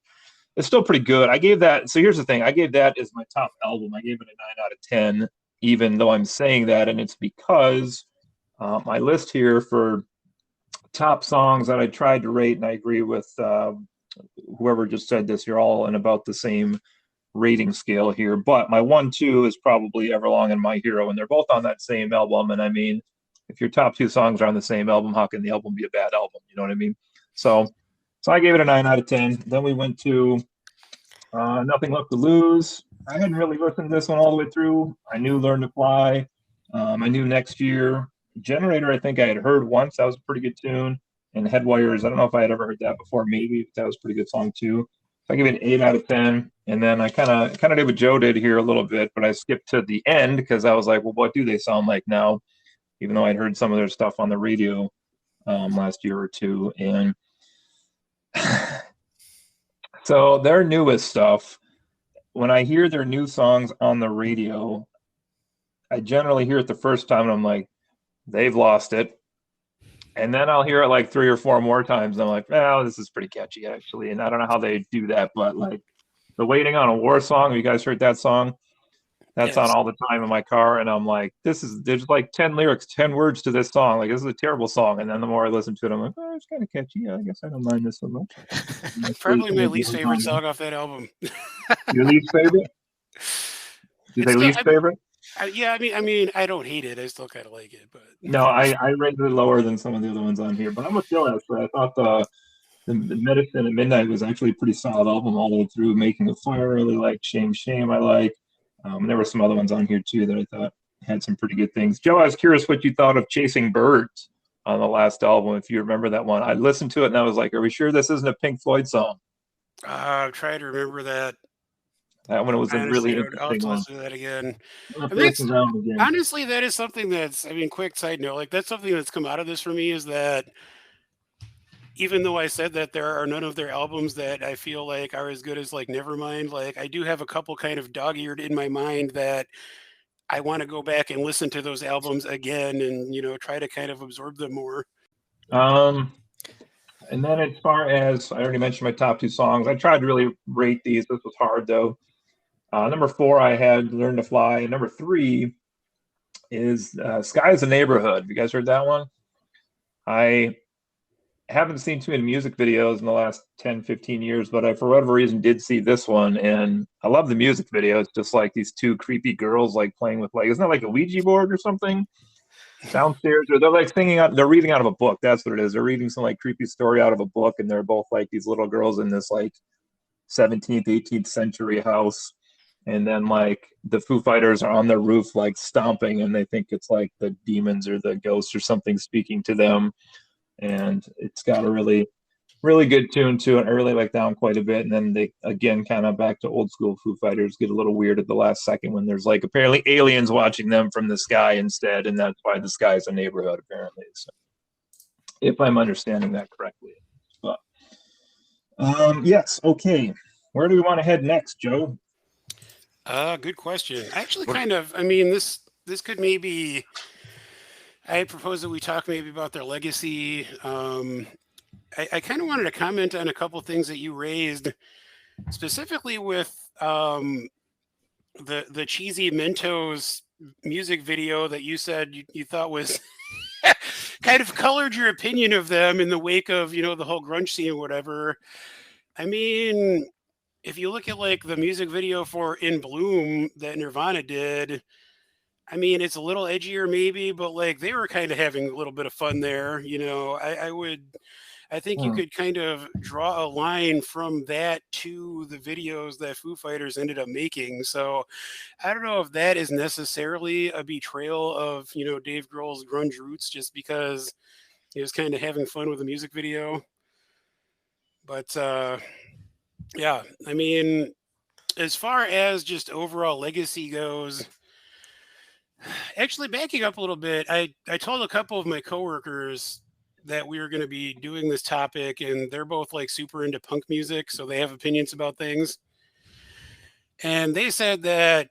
it's still pretty good. I gave that. So here's the thing. I gave that as my top album. I gave it a 9 out of 10, even though I'm saying that. And it's because my list here for top songs that I tried to rate, and I agree with whoever just said this, you're all in about the same rating scale here. But my 1-2 is probably Everlong and My Hero, and they're both on that same album. And I mean, if your top 2 songs are on the same album, how can the album be a bad album? You know what I mean? So I gave it a 9 out of 10. Then we went to Nothing Left to Lose. I hadn't really listened to this one all the way through. I knew Learn to Fly. I knew Next Year. Generator, I think I had heard once. That was a pretty good tune. And Headwires, I don't know if I had ever heard that before. Maybe that was a pretty good song too. So I give it an 8 out of 10. And then I kind of did what Joe did here a little bit, but I skipped to the end because I was like, well, what do they sound like now? Even though I'd heard some of their stuff on the radio last year or two. And so their newest stuff, when I hear their new songs on the radio, I generally hear it the first time and I'm like, they've lost it. And then I'll hear it like 3 or 4 more times. And I'm like, oh, this is pretty catchy, actually. And I don't know how they do that, but like the Waiting on a War song, have you guys heard that song? That's Yes. on all the time in my car. And I'm like, there's like 10 lyrics, 10 words to this song. Like, this is a terrible song. And then the more I listen to it, I'm like, oh, it's kind of catchy. Yeah, I guess I don't mind this so much. Probably my least favorite song off that album. Your least favorite? Did they least favorite? Yeah, I mean, I don't hate it. I still kind of like it, but No, I rated it lower than some of the other ones on here. But I'm with Joe, actually. I thought the Medicine at Midnight was actually a pretty solid album all the way through. Making a Fire, I really like. Shame, I like. And there were some other ones on here too that I thought had some pretty good things. Joe, I was curious what you thought of Chasing Birds on the last album, if you remember that one. I listened to it and I was like, are we sure this isn't a Pink Floyd song? I'm trying to remember that. That one was a really I'll have interesting to one. listen to that again. I'll have to I mean, listen to that one again. Honestly, that is something that's, I mean, quick side note, like that's something that's come out of this for me is that even though I said that there are none of their albums that I feel like are as good as like Nevermind, like I do have a couple kind of dog-eared in my mind that I want to go back and listen to those albums again and, try to kind of absorb them more. And then as far as, I already mentioned my top 2 songs. I tried to really rate these. This was hard though. Number 4, I had Learn to Fly. And number 3 is Sky's the Neighborhood. Have you guys heard that one? I haven't seen too many music videos in the last 10, 15 years, but I, for whatever reason, did see this one. And I love the music video. It's just like these two creepy girls like playing with like, isn't that like a Ouija board or something downstairs? Or they're like singing out, they're reading out of a book. That's what it is. They're reading some like creepy story out of a book. And they're both like these little girls in this like 17th, 18th century house. And then like the Foo Fighters are on their roof, like stomping, and they think it's like the demons or the ghosts or something speaking to them. And it's got a really, really good tune to it. I really like that one quite a bit. And then they again kind of back to old school Foo Fighters, get a little weird at the last second when there's like apparently aliens watching them from the sky instead, and that's why the sky is a neighborhood apparently. So, if I'm understanding that correctly. But yes, okay. Where do we want to head next, Joe? Good question. Actually, kind of. I mean, this could maybe. I propose that we talk maybe about their legacy. I kind of wanted to comment on a couple things that you raised, specifically with the cheesy Mentos music video that you said you thought was kind of colored your opinion of them in the wake of the whole grunge scene or whatever. I mean, if you look at like the music video for In Bloom that Nirvana did, I mean, it's a little edgier maybe, but like they were kind of having a little bit of fun there. I think you could kind of draw a line from that to the videos that Foo Fighters ended up making. So I don't know if that is necessarily a betrayal of, Dave Grohl's grunge roots just because he was kind of having fun with the music video. But yeah, I mean, as far as just overall legacy goes, actually backing up a little bit, I told a couple of my coworkers that we were going to be doing this topic, and they're both like super into punk music, so they have opinions about things. And they said that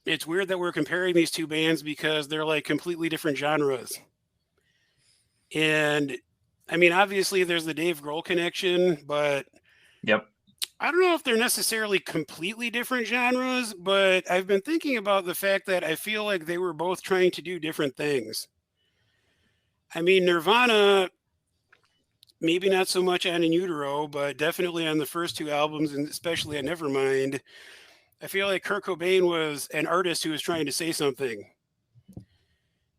it's weird that we're comparing these two bands because they're like completely different genres. And I mean, obviously there's the Dave Grohl connection, but Yep. I don't know if they're necessarily completely different genres, but I've been thinking about the fact that I feel like they were both trying to do different things. I mean, Nirvana, maybe not so much on In Utero, but definitely on the first two albums, and especially on Nevermind, I feel like Kurt Cobain was an artist who was trying to say something.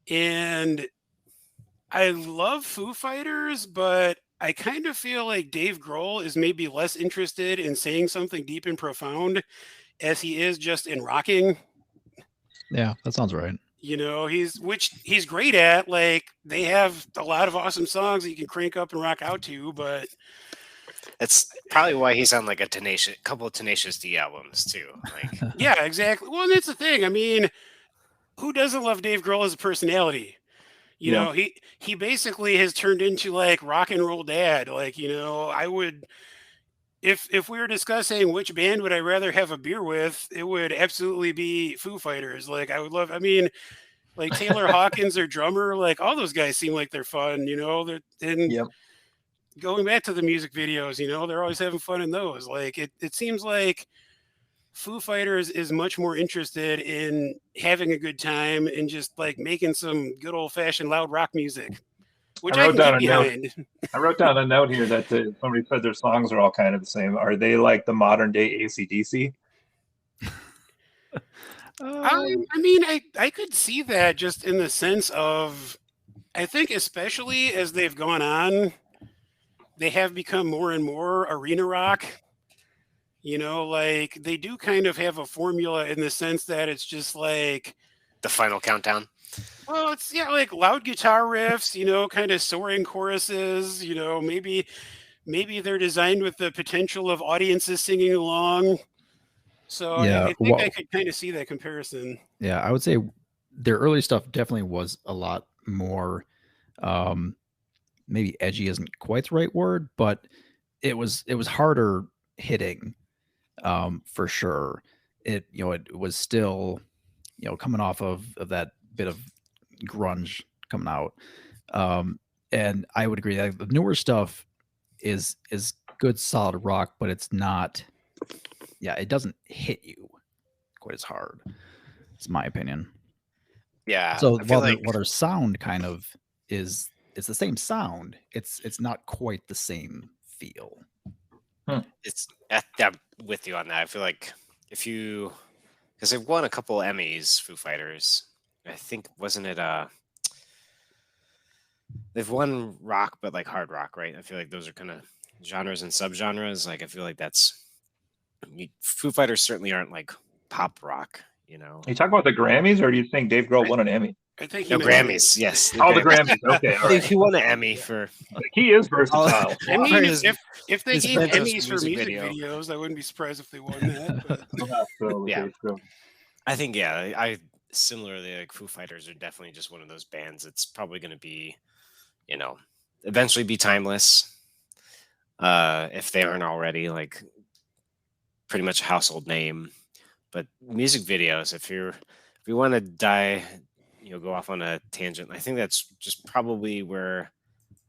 And I love Foo Fighters, but I kind of feel like Dave Grohl is maybe less interested in saying something deep and profound as he is just in rocking. Yeah, that sounds right. He's great at. Like, they have a lot of awesome songs that you can crank up and rock out to, but that's probably why he's on like a couple of Tenacious D albums too. Like, yeah, exactly. Well, that's the thing. I mean, who doesn't love Dave Grohl as a personality? He basically has turned into like rock and roll dad. Like, I would, if we were discussing which band would I rather have a beer with, it would absolutely be Foo Fighters. Like, I mean, like Taylor Hawkins, their drummer, like all those guys seem like they're fun, Yep. Going back to the music videos, they're always having fun in those. Like, it seems like Foo Fighters is much more interested in having a good time and just like making some good old fashioned loud rock music, which I can get behind. I wrote down a note here that somebody said their songs are all kind of the same. Are they like the modern day AC/DC? I mean, I could see that just in the sense of, I think especially as they've gone on, they have become more and more arena rock. Like they do kind of have a formula in the sense that it's just like the Final Countdown. Well, it's like loud guitar riffs, kind of soaring choruses, maybe they're designed with the potential of audiences singing along. So Yeah, I think I could kind of see that comparison. Yeah, I would say their early stuff definitely was a lot more, maybe edgy isn't quite the right word, but it was harder hitting, for sure. It was still, coming off of that bit of grunge coming out. And I would agree that the newer stuff is good, solid rock, but it's not, it doesn't hit you quite as hard. It's my opinion. Yeah. So while their sound kind of is it's the same sound. It's not quite the same feel. I'm with you on that. I feel like because they've won a couple Emmys, Foo Fighters. I think wasn't it they've won rock, but like hard rock, right? I feel like those are kind of genres and subgenres. Like I feel like Foo Fighters certainly aren't like pop rock, you know. You talk about the Grammys, or do you think Dave Grohl won an Emmy? I think he No, meant Grammys, yes. The Grammys. Okay, all I think right. he won an Emmy for. He is versatile. I mean, his- if they his gave Mentos Emmys for music music video. videos, I wouldn't be surprised if they won that. But Yeah. I think I similarly like Foo Fighters are definitely just one of those bands that's probably going to be, eventually be timeless. If they aren't already, like pretty much a household name. But music videos, if you want to go off on a tangent, I think that's just probably where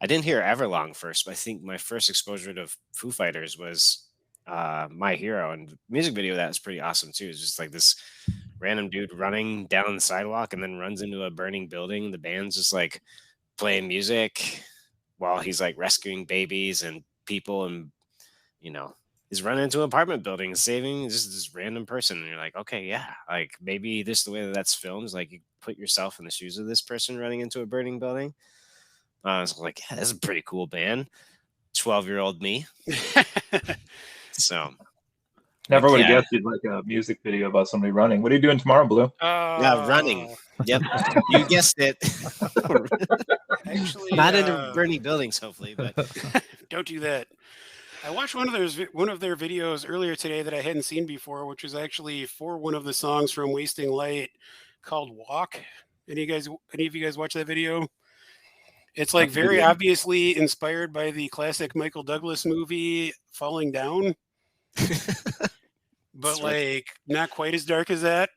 I didn't hear Everlong first, but I think my first exposure to Foo Fighters was My Hero, and the music video of that is pretty awesome too. It's just like this random dude running down the sidewalk and then runs into a burning building. The band's just like playing music while he's like rescuing babies and people, and he's running into an apartment building and saving just this random person. And you're like, okay, yeah, like maybe this the way that's filmed is like you put yourself in the shoes of this person running into a burning building. I was like, yeah, that's a pretty cool band. 12-year-old me. So Never would have Yeah. guessed you'd like a music video about somebody running. What are you doing tomorrow, Blue? running. Yep, you guessed it. Actually, Not into burning buildings, hopefully, but don't do that. I watched one of their videos earlier today that I hadn't seen before, which was actually for one of the songs from Wasting Light called "Walk." Any of you guys watch that video? It's like very obviously inspired by the classic Michael Douglas movie Falling Down, but like not quite as dark as that.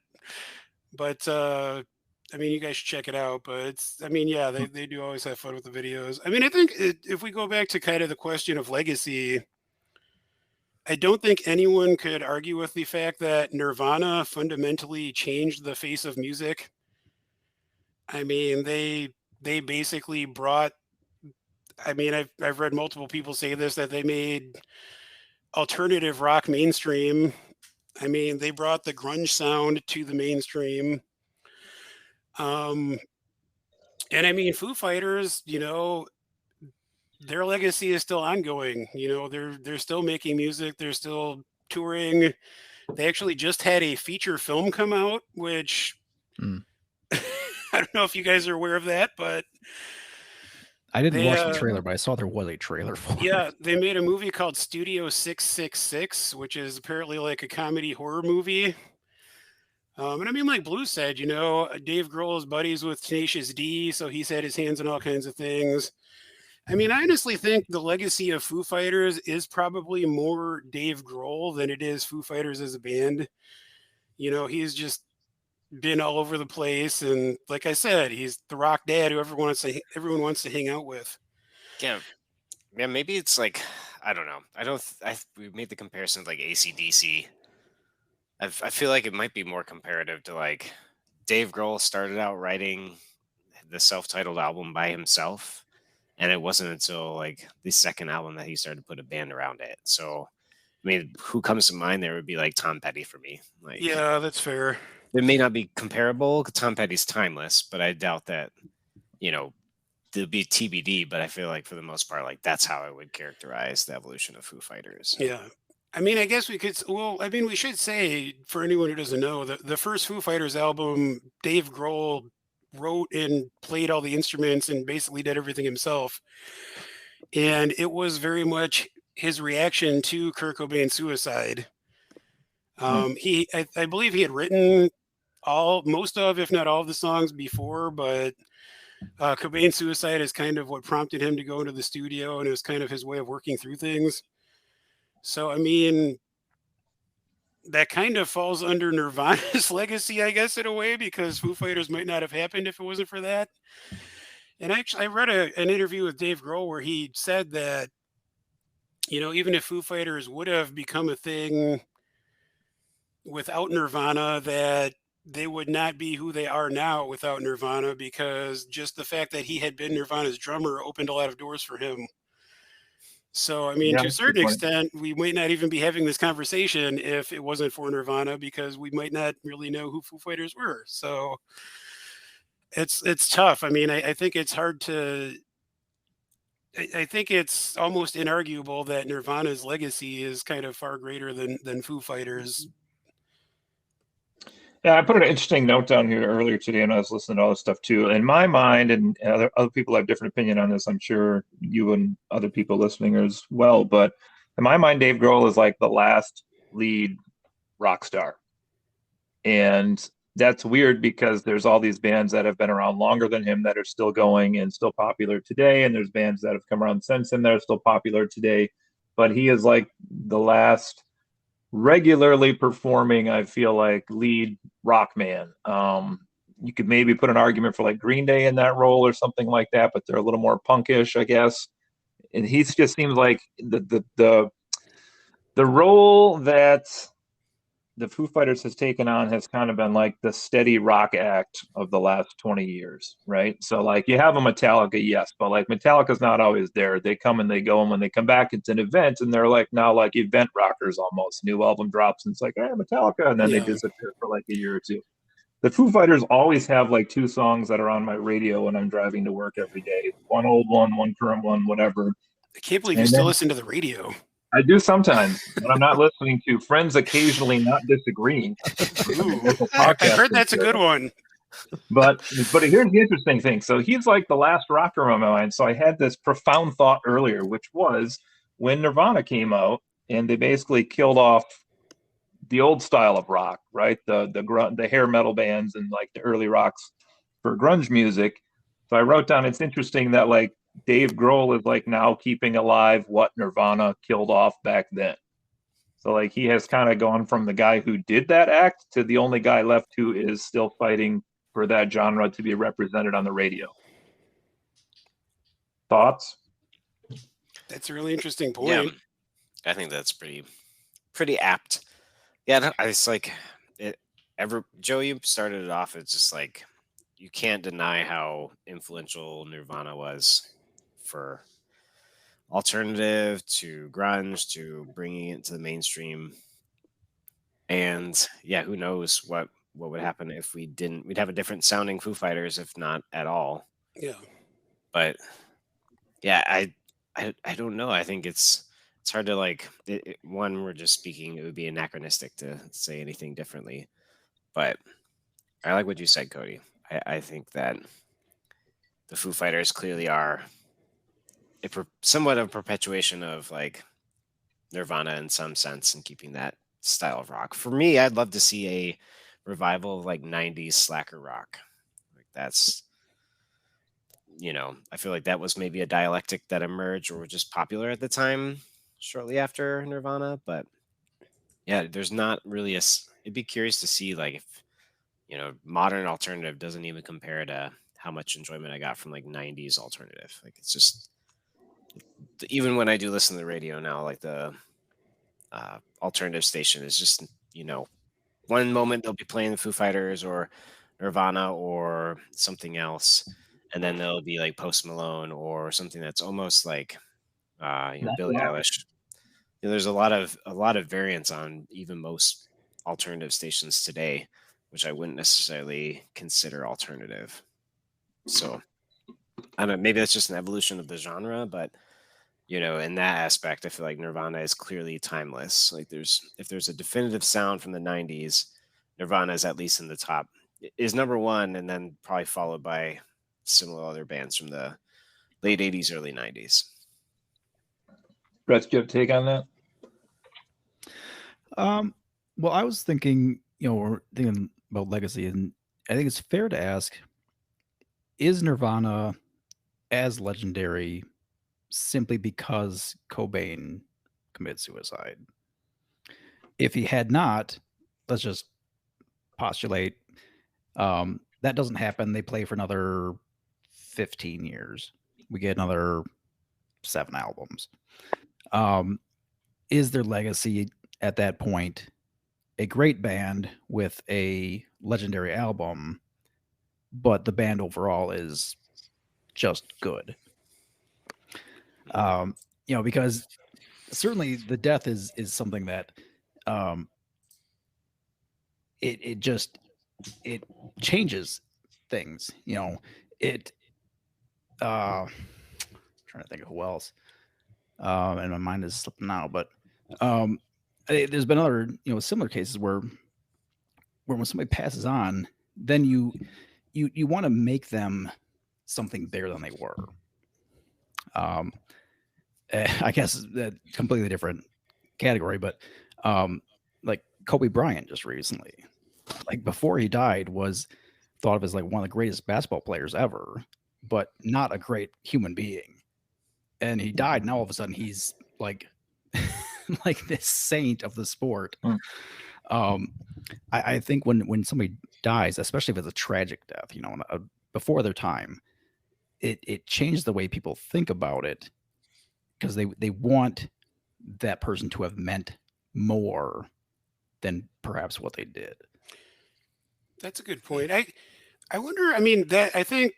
But I mean, you guys should check it out. But they do always have fun with the videos. I mean, I think if we go back to kind of the question of legacy, I don't think anyone could argue with the fact that Nirvana fundamentally changed the face of music. I mean, they basically brought. I mean, I've read multiple people say this, that they made alternative rock mainstream. I mean, they brought the grunge sound to the mainstream. And I mean, Foo Fighters, their legacy is still ongoing. They're still making music. They're still touring. They actually just had a feature film come out, which I don't know if you guys are aware of that, but I didn't watch the trailer, but I saw there was a trailer for it. Yeah, they made a movie called Studio 666, which is apparently like a comedy horror movie. And I mean, like Blue said, Dave Grohl is buddies with Tenacious D, so he's had his hands in all kinds of things. I mean, I honestly think the legacy of Foo Fighters is probably more Dave Grohl than it is Foo Fighters as a band. He's just been all over the place, and like I said, he's the rock dad who everyone wants to hang out with. yeah, maybe it's like I don't know. We made the comparison with like AC/DC. I feel like it might be more comparative to like Dave Grohl started out writing the self-titled album by himself, and it wasn't until like the second album that he started to put a band around it. So, I mean, who comes to mind there would be like Tom Petty for me. Like, Yeah, that's fair. It may not be comparable. Tom Petty's timeless, but I doubt that, there'll be TBD. But I feel like for the most part, like that's how I would characterize the evolution of Foo Fighters. Yeah. I mean, I guess we could. Well, I mean, we should say for anyone who doesn't know, the first Foo Fighters album, Dave Grohl wrote and played all the instruments and basically did everything himself. And it was very much his reaction to Kurt Cobain's suicide. I believe he had written most of, if not all of the songs before, but Cobain's suicide is kind of what prompted him to go into the studio, and it was kind of his way of working through things. So, I mean, that kind of falls under Nirvana's legacy, I guess, in a way, because Foo Fighters might not have happened if it wasn't for that. And actually, I read an interview with Dave Grohl where he said that, even if Foo Fighters would have become a thing without Nirvana, that they would not be who they are now without Nirvana, because just the fact that he had been Nirvana's drummer opened a lot of doors for him. So, I mean, Yeah, to a that's a good certain point. extent, we might not even be having this conversation if it wasn't for Nirvana, because we might not really know who Foo Fighters were. So it's tough. I mean, I think it's hard to. I think it's almost inarguable that Nirvana's legacy is kind of far greater than Foo Fighters. Yeah, I put an interesting note down here earlier today, and I was listening to all this stuff too. In my mind, and other people have different opinion on this. I'm sure you and other people listening as well. But in my mind, Dave Grohl is like the last lead rock star, and that's weird because there's all these bands that have been around longer than him that are still going and still popular today, and there's bands that have come around since him that are still popular today. But he is like the last regularly performing, I feel like, lead rock man. You could maybe put an argument for like Green Day in that role or something like that, but they're a little more punkish, I guess. And he just seems like the role that the Foo Fighters has taken on has kind of been like the steady rock act of the last 20 years, right? So like you have a Metallica, yes, but like Metallica's not always there. They come and they go, and when they come back, it's an event, and they're like now like event rockers almost. New album drops, and it's like, hey, Metallica, and then they Yeah. disappear for like a year or two. The Foo Fighters always have like two songs that are on my radio when I'm driving to work every day. One old one current one, whatever. I can't believe you And still then listen to the radio. I do sometimes, but I'm not listening to friends occasionally not disagreeing. Ooh, Local I've podcast heard that's a is good one. But here's the interesting thing. So he's like the last rocker on my mind. So I had this profound thought earlier, which was when Nirvana came out and they basically killed off the old style of rock, right? The hair metal bands and like the early rocks for grunge music. So I wrote down, it's interesting that like Dave Grohl is like now keeping alive what Nirvana killed off back then. So like he has kind of gone from the guy who did that act to the only guy left who is still fighting for that genre to be represented on the radio. Thoughts? That's a really interesting Yeah, point. I think that's pretty apt. Yeah, it's like it. Joe, you started it off. It's just like you can't deny how influential Nirvana was for alternative to grunge to bringing it to the mainstream. And yeah, who knows what would happen if we didn't? We'd have a different sounding Foo Fighters, if not at all. Yeah. But yeah, I don't know. I think it's hard to like. One, we're just speaking. It would be anachronistic to say anything differently. But I like what you said, Cody. I think that the Foo Fighters clearly are somewhat of a perpetuation of like Nirvana in some sense and keeping that style of rock. For me, I'd love to see a revival of like 90s slacker rock. Like that's, I feel like that was maybe a dialectic that emerged or was just popular at the time shortly after Nirvana. But yeah, there's not really it'd be curious to see like if, modern alternative doesn't even compare to how much enjoyment I got from like 90s alternative. Like it's just, even when I do listen to the radio now, like the alternative station is just, one moment they'll be playing the Foo Fighters or Nirvana or something else, and then there'll be like Post Malone or something that's almost like Billie Eilish. There's a lot of variance on even most alternative stations today, which I wouldn't necessarily consider alternative. So I don't know, maybe that's just an evolution of the genre, but in that aspect, I feel like Nirvana is clearly timeless. Like if there's a definitive sound from the 90s, Nirvana is at least in the top, is number one, and then probably followed by similar other bands from the late 80s, early 90s. Brett, do you have a take on that? Well, I was thinking, we're thinking about legacy, and I think it's fair to ask, is Nirvana as legendary simply because Cobain committed suicide? If he had not, let's just postulate, that doesn't happen. They play for another 15 years. We get another 7 albums. Is their legacy at that point a great band with a legendary album, but the band overall is just good. Because certainly the death is something that it just it changes things. It trying to think of who else. And my mind is slipping now, but there's been other similar cases where when somebody passes on, then you want to make them something bigger than they were. I guess that completely different category, but like Kobe Bryant just recently, like before he died, was thought of as like one of the greatest basketball players ever, but not a great human being. And he died. Now all of a sudden he's like like this saint of the sport. I think when somebody dies, especially if it's a tragic death, before their time, it changes the way people think about it, because they want that person to have meant more than perhaps what they did. That's a good point. I wonder. I mean, that I think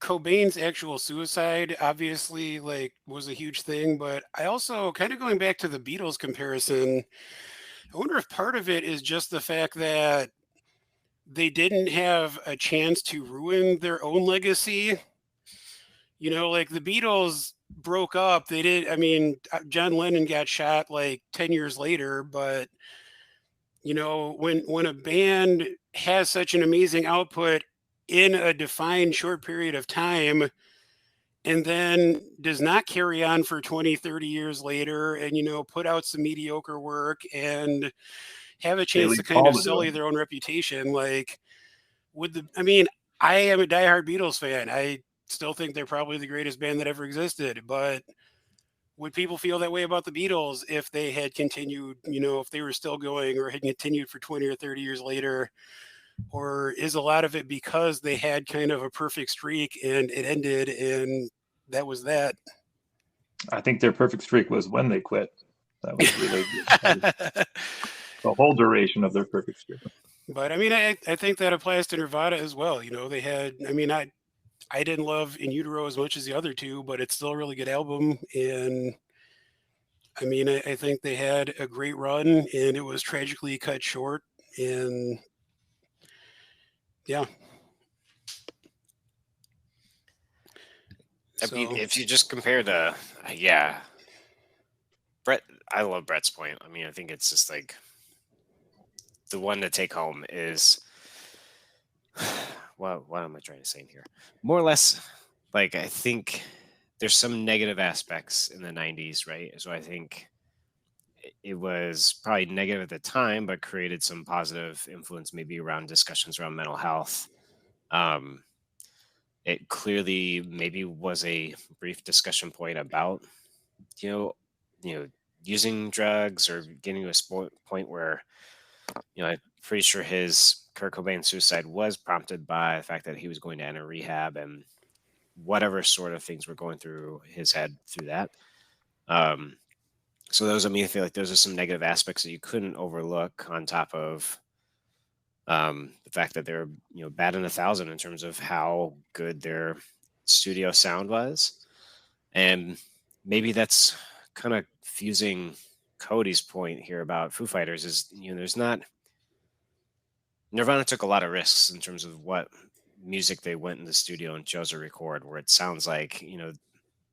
Cobain's actual suicide obviously like was a huge thing, but I also kind of going back to the Beatles comparison. I wonder if part of it is just the fact that they didn't have a chance to ruin their own legacy. Like the Beatles broke up. They did. I mean, John Lennon got shot like 10 years later, but when a band has such an amazing output in a defined short period of time and then does not carry on for 20, 30 years later and, put out some mediocre work and have a chance to kind of sully their own reputation. Like I am a diehard Beatles fan. I still think they're probably the greatest band that ever existed, but would people feel that way about the Beatles if they had continued, if they were still going or had continued for 20 or 30 years later? Or is a lot of it because they had kind of a perfect streak and it ended and that was that? I think their perfect streak was when they quit. That was really the whole duration of their perfect streak. But I mean, I think that applies to Nirvana as well. They had, I didn't love In Utero as much as the other two, but it's still a really good album. And I think they had a great run and it was tragically cut short. And yeah. If you just compare Brett, I love Brett's point. I think it's just like the one to take home is, what am I trying to say here? More or less, like, I think there's some negative aspects in the 90s, right? So I think it was probably negative at the time, but created some positive influence maybe around discussions around mental health. It clearly maybe was a brief discussion point about, using drugs or getting to a point where, I'm pretty sure Kurt Cobain's suicide was prompted by the fact that he was going to enter rehab and whatever sort of things were going through his head through that. So I feel like those are some negative aspects that you couldn't overlook on top of the fact that they're, batting 1,000 in terms of how good their studio sound was. And maybe that's kind of fusing Cody's point here about Foo Fighters is, Nirvana took a lot of risks in terms of what music they went in the studio and chose to record, where it sounds like,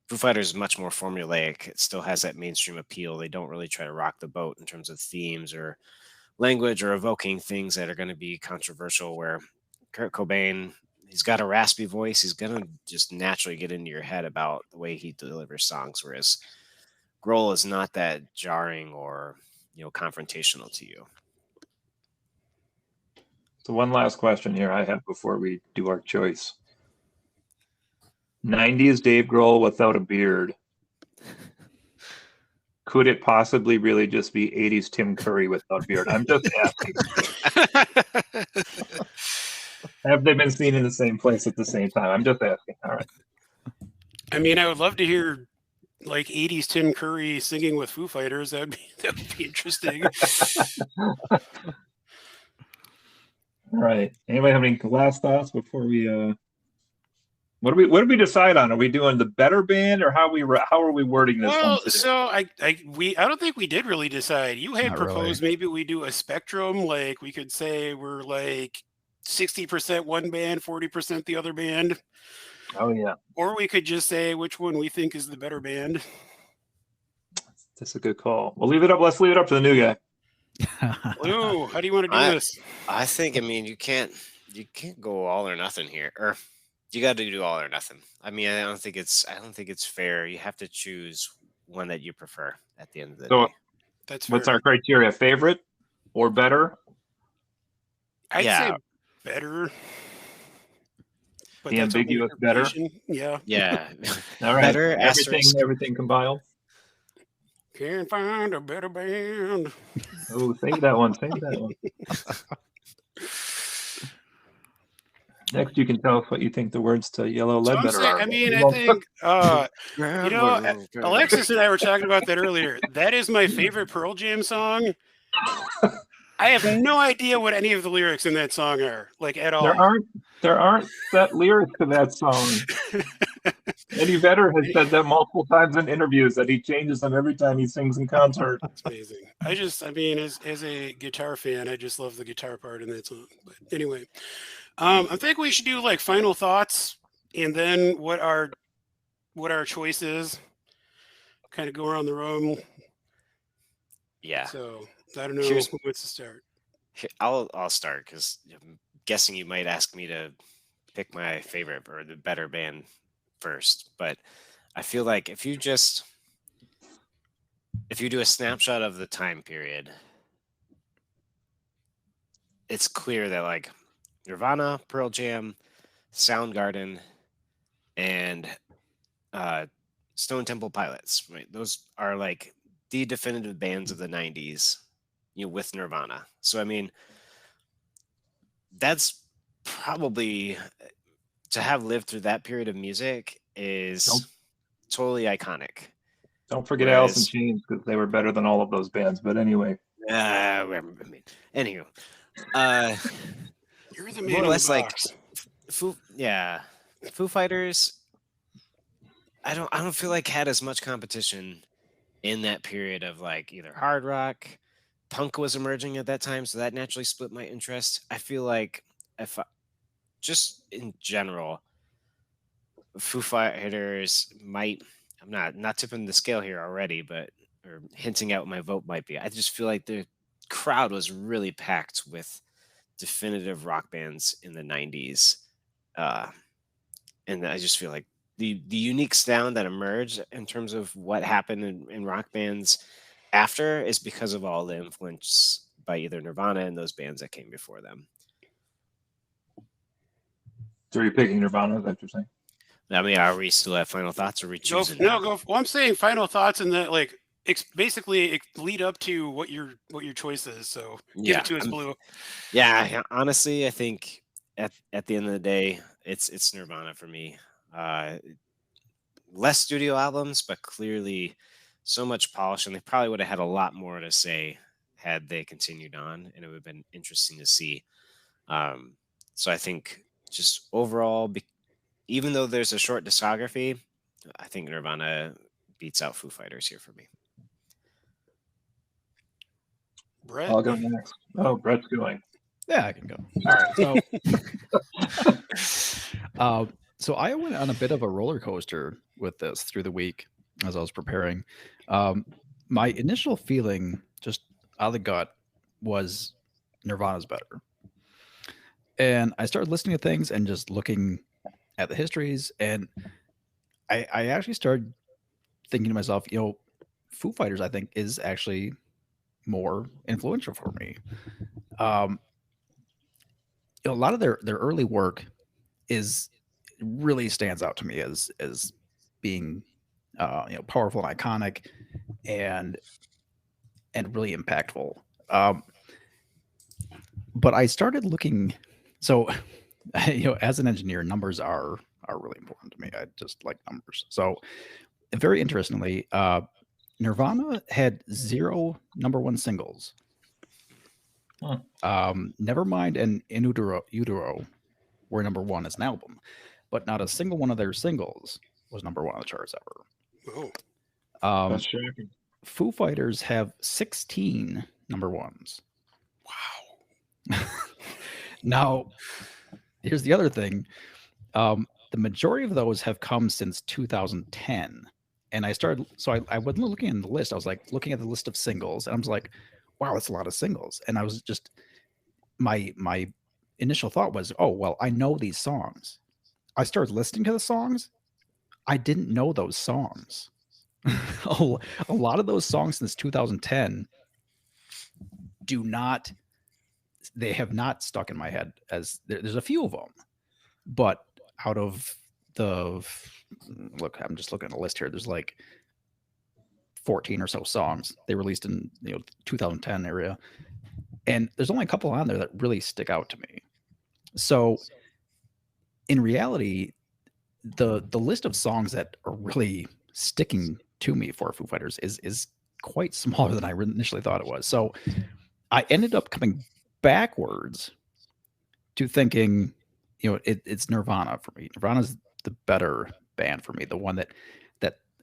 Foo Fighters is much more formulaic. It still has that mainstream appeal. They don't really try to rock the boat in terms of themes or language or evoking things that are going to be controversial, where Kurt Cobain, he's got a raspy voice. He's going to just naturally get into your head about the way he delivers songs, whereas Grohl is not that jarring or, confrontational to you. So one last question here I have before we do our choice. 90s Dave Grohl without a beard. Could it possibly really just be 80s Tim Curry without a beard? I'm just asking. Have they been seen in the same place at the same time? I'm just asking. All right. I would love to hear like 80s Tim Curry singing with Foo Fighters. That would be interesting. All right. Anybody have any last thoughts before we what do we decide on? Are we doing the better band, or how are we wording this Well, one today? so I don't think we did really decide. You had Not really. proposed maybe we do a spectrum, like we could say we're like 60% one band, 40% the other band, Oh yeah, or we could just say which one we think is the better band. that's a good call. We'll leave it up. Let's leave it up to the new guy. Ooh, how do you want to do this? I think, I mean, you can't go all or nothing here, or you got to do all or nothing. I mean, I don't think it's fair. You have to choose one that you prefer at the end of the So day. That's what's fair. our criteria? Favorite or better? I'd Yeah. say better. But The that's only ambiguous better? interpretation. Yeah. Yeah. All right. Better, everything asterisk. everything compiled. Can't find a better band. Oh, save that one. Save that one. Next, you can tell us what you think the words to Yellow So I'm Ledbetter saying, are. I mean, I think, you know, Alexis and I were talking about that earlier. That is my favorite Pearl Jam song. I have no idea what any of the lyrics in that song are, like at all. There aren't set lyrics to that song. Eddie Vedder has said that multiple times in interviews that he changes them every time he sings in concert. It's amazing. I mean, as a guitar fan, I just love the guitar part in that song. But anyway, I think we should do like final thoughts and then what our choice is. Kind of go around the room. Yeah. So I don't know Here's- who wants to start. I'll start because I'm guessing you might ask me to pick my favorite or the better band first. But I feel like if you do a snapshot of the time period, it's clear that like Nirvana, Pearl Jam, Soundgarden, and Stone Temple Pilots, right? Those are like the definitive bands of the 90s, with Nirvana. So I mean, that's probably, to have lived through that period of music is totally iconic. Don't forget Whereas- Alice in Chains, because they were better than all of those bands. But anyway, I mean, anywho, You're the man more or in less the like box. Foo Fighters. I don't feel like had as much competition in that period of like either hard rock, punk was emerging at that time, so that naturally split my interest. I feel like just in general, Foo Fighters might. I'm not tipping the scale here already, but or hinting at what my vote might be. I just feel like the crowd was really packed with definitive rock bands in the 90s, and I just feel like the unique sound that emerged in terms of what happened in rock bands after is because of all the influence by either Nirvana and those bands that came before them. so you're picking Nirvana, is that what you're saying? I mean, are we still at final thoughts, or are we choosing? now? Well, I'm saying final thoughts and that like basically lead up to what your choice is. So give Yeah, it to us, Blue. Yeah, honestly, I think at the end of the day, it's Nirvana for me. Less studio albums, but clearly so much polish, and they probably would have had a lot more to say had they continued on, and it would have been interesting to see. So I think just overall, even though there's a short discography, I think Nirvana beats out Foo Fighters here for me. Brett. I'll go next. Oh, Brett's going. Yeah, I can go. All right. So I went on a bit of a roller coaster with this through the week as I was preparing. My initial feeling, just out of the gut, was Nirvana's better. And I started listening to things and just looking at the histories, and I actually started thinking to myself, Foo Fighters, I think, is actually more influential for me. A lot of their early work really stands out to me as being powerful and iconic and really impactful. But I started looking, so as an engineer, numbers are really important to me. I just like numbers. So very interestingly, Nirvana had 0 #1 singles. Nevermind and In Utero were #1 as an album, but not a single one of their singles was #1 on the charts ever. Oh, That's shocking. Foo Fighters have 16 #1s. wow. Now, here's the other thing. The majority of those have come since 2010. And I started, so I wasn't looking at the list. I was like looking at the list of singles, and I was like, wow, that's a lot of singles. And I was just, my initial thought was, oh, well, I know these songs. I started listening to the songs. I didn't know those songs. A lot of those songs since 2010 they have not stuck in my head. As there's a few of them, but out of look, I'm just looking at the list here. There's like 14 or so songs they released in 2010 area, and there's only a couple on there that really stick out to me. So in reality, the list of songs that are really sticking to me for Foo Fighters is quite smaller than I initially thought it was. So I ended up coming backwards to thinking, it's Nirvana for me. Nirvana's the better band for me, the one that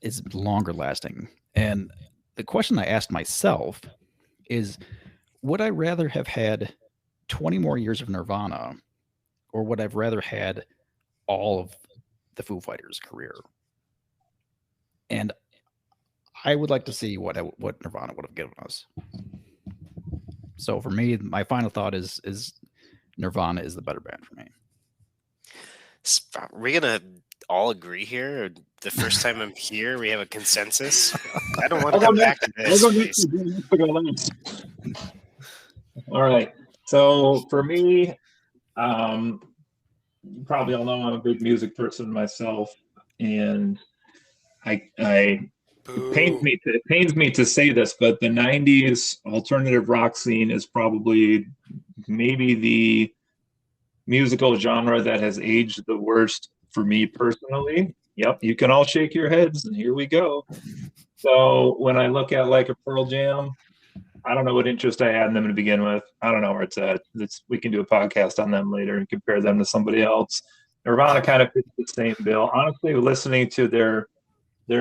is longer lasting. And the question I asked myself is, would I rather have had 20 more years of Nirvana, or would I've rather had all of the Foo Fighters career? And I would like to see what Nirvana would have given us. So for me, my final thought is Nirvana is the better band for me. Are we gonna all agree here? Or the first time I'm here, we have a consensus. I don't want to come back to this. All right. So for me, you probably all know I'm a big music person myself, and it pains me to say this, but the 90s alternative rock scene is probably maybe the musical genre that has aged the worst for me personally. Yep, you can all shake your heads, and here we go. So when I look at like a Pearl Jam, I don't know what interest I had in them to begin with. I don't know where it's at. We can do a podcast on them later and compare them to somebody else. Nirvana kind of fits the same bill. Honestly, listening to their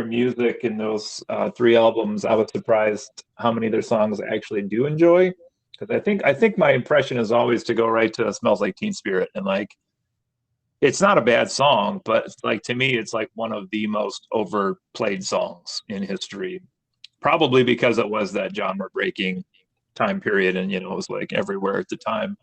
music in those 3 albums, I was surprised how many of their songs I actually do enjoy. Because I think my impression is always to go right to "Smells Like Teen Spirit," and like, it's not a bad song, but it's like, to me, it's like one of the most overplayed songs in history. Probably because it was that genre-breaking time period, and it was like everywhere at the time.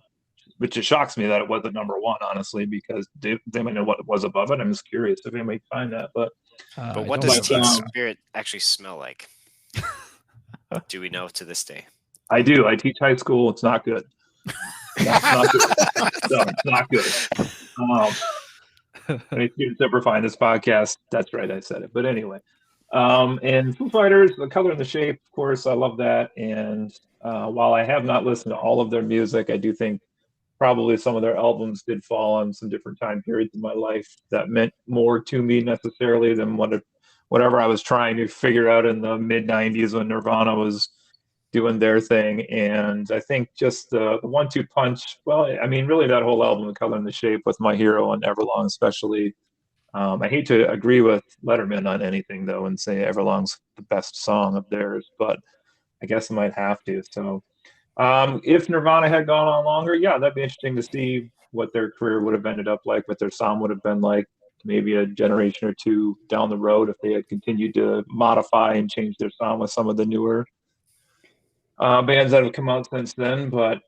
Which just shocks me that it wasn't #1, honestly, because they might know what was above it. I'm just curious if anybody can find that, but. But what does Teen Spirit actually smell like? Do we know to this day? I do. I teach high school. It's not good. It's not good. No, it's not good. Any students ever find this podcast? That's right. I said it. But anyway, and Foo Fighters, The Color and the Shape, of course, I love that. And while I have not listened to all of their music, I do think probably some of their albums did fall on some different time periods in my life that meant more to me necessarily than whatever I was trying to figure out in the mid-90s when Nirvana was doing their thing. And I think just the 1-2 punch, well, I mean, really that whole album, The Color and the Shape, with My Hero and Everlong especially. I hate to agree with Letterman on anything, though, and say Everlong's the best song of theirs, but I guess I might have to. So if Nirvana had gone on longer, yeah, that'd be interesting to see what their career would have ended up like, what their sound would have been like, maybe a generation or two down the road, if they had continued to modify and change their sound with some of the newer bands that have come out since then. But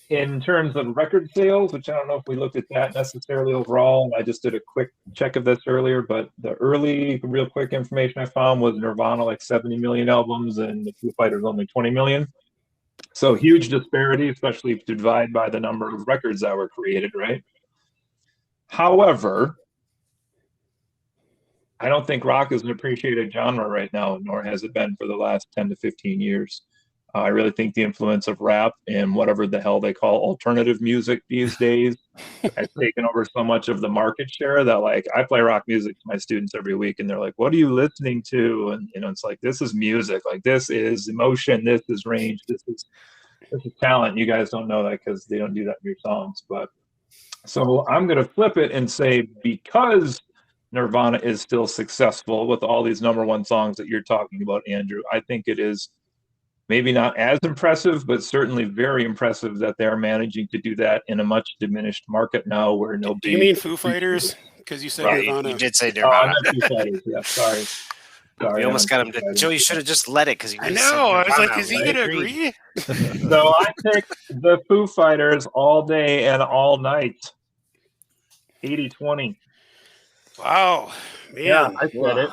in terms of record sales, which I don't know if we looked at that necessarily overall, I just did a quick check of this earlier, but the early, real quick information I found was Nirvana like 70 million albums and the Foo Fighters only 20 million. So huge disparity, especially if you divide by the number of records that were created, right? However, I don't think rock is an appreciated genre right now, nor has it been for the last 10 to 15 years. I really think the influence of rap and whatever the hell they call alternative music these days has taken over so much of the market share that, like, I play rock music to my students every week and they're like, what are you listening to? And, it's like, this is music. Like, this is emotion. This is range. This is talent. You guys don't know that because they don't do that in your songs. But so I'm going to flip it and say, because Nirvana is still successful with all these number one songs that you're talking about, Andrew, I think it is maybe not as impressive, but certainly very impressive that they're managing to do that in a much diminished market now where nobody. Do you mean Foo Fighters? Because you said Yeah, Nirvana. you did say Oh, I Nirvana. meant Foo Fighters. Yeah, sorry. We almost got him to. Joe, you should have just let it because you. I just said know. I was like, Nirvana. is he going to agree? So I picked the Foo Fighters all day and all night. 80-20. Wow, man. Yeah, I said it.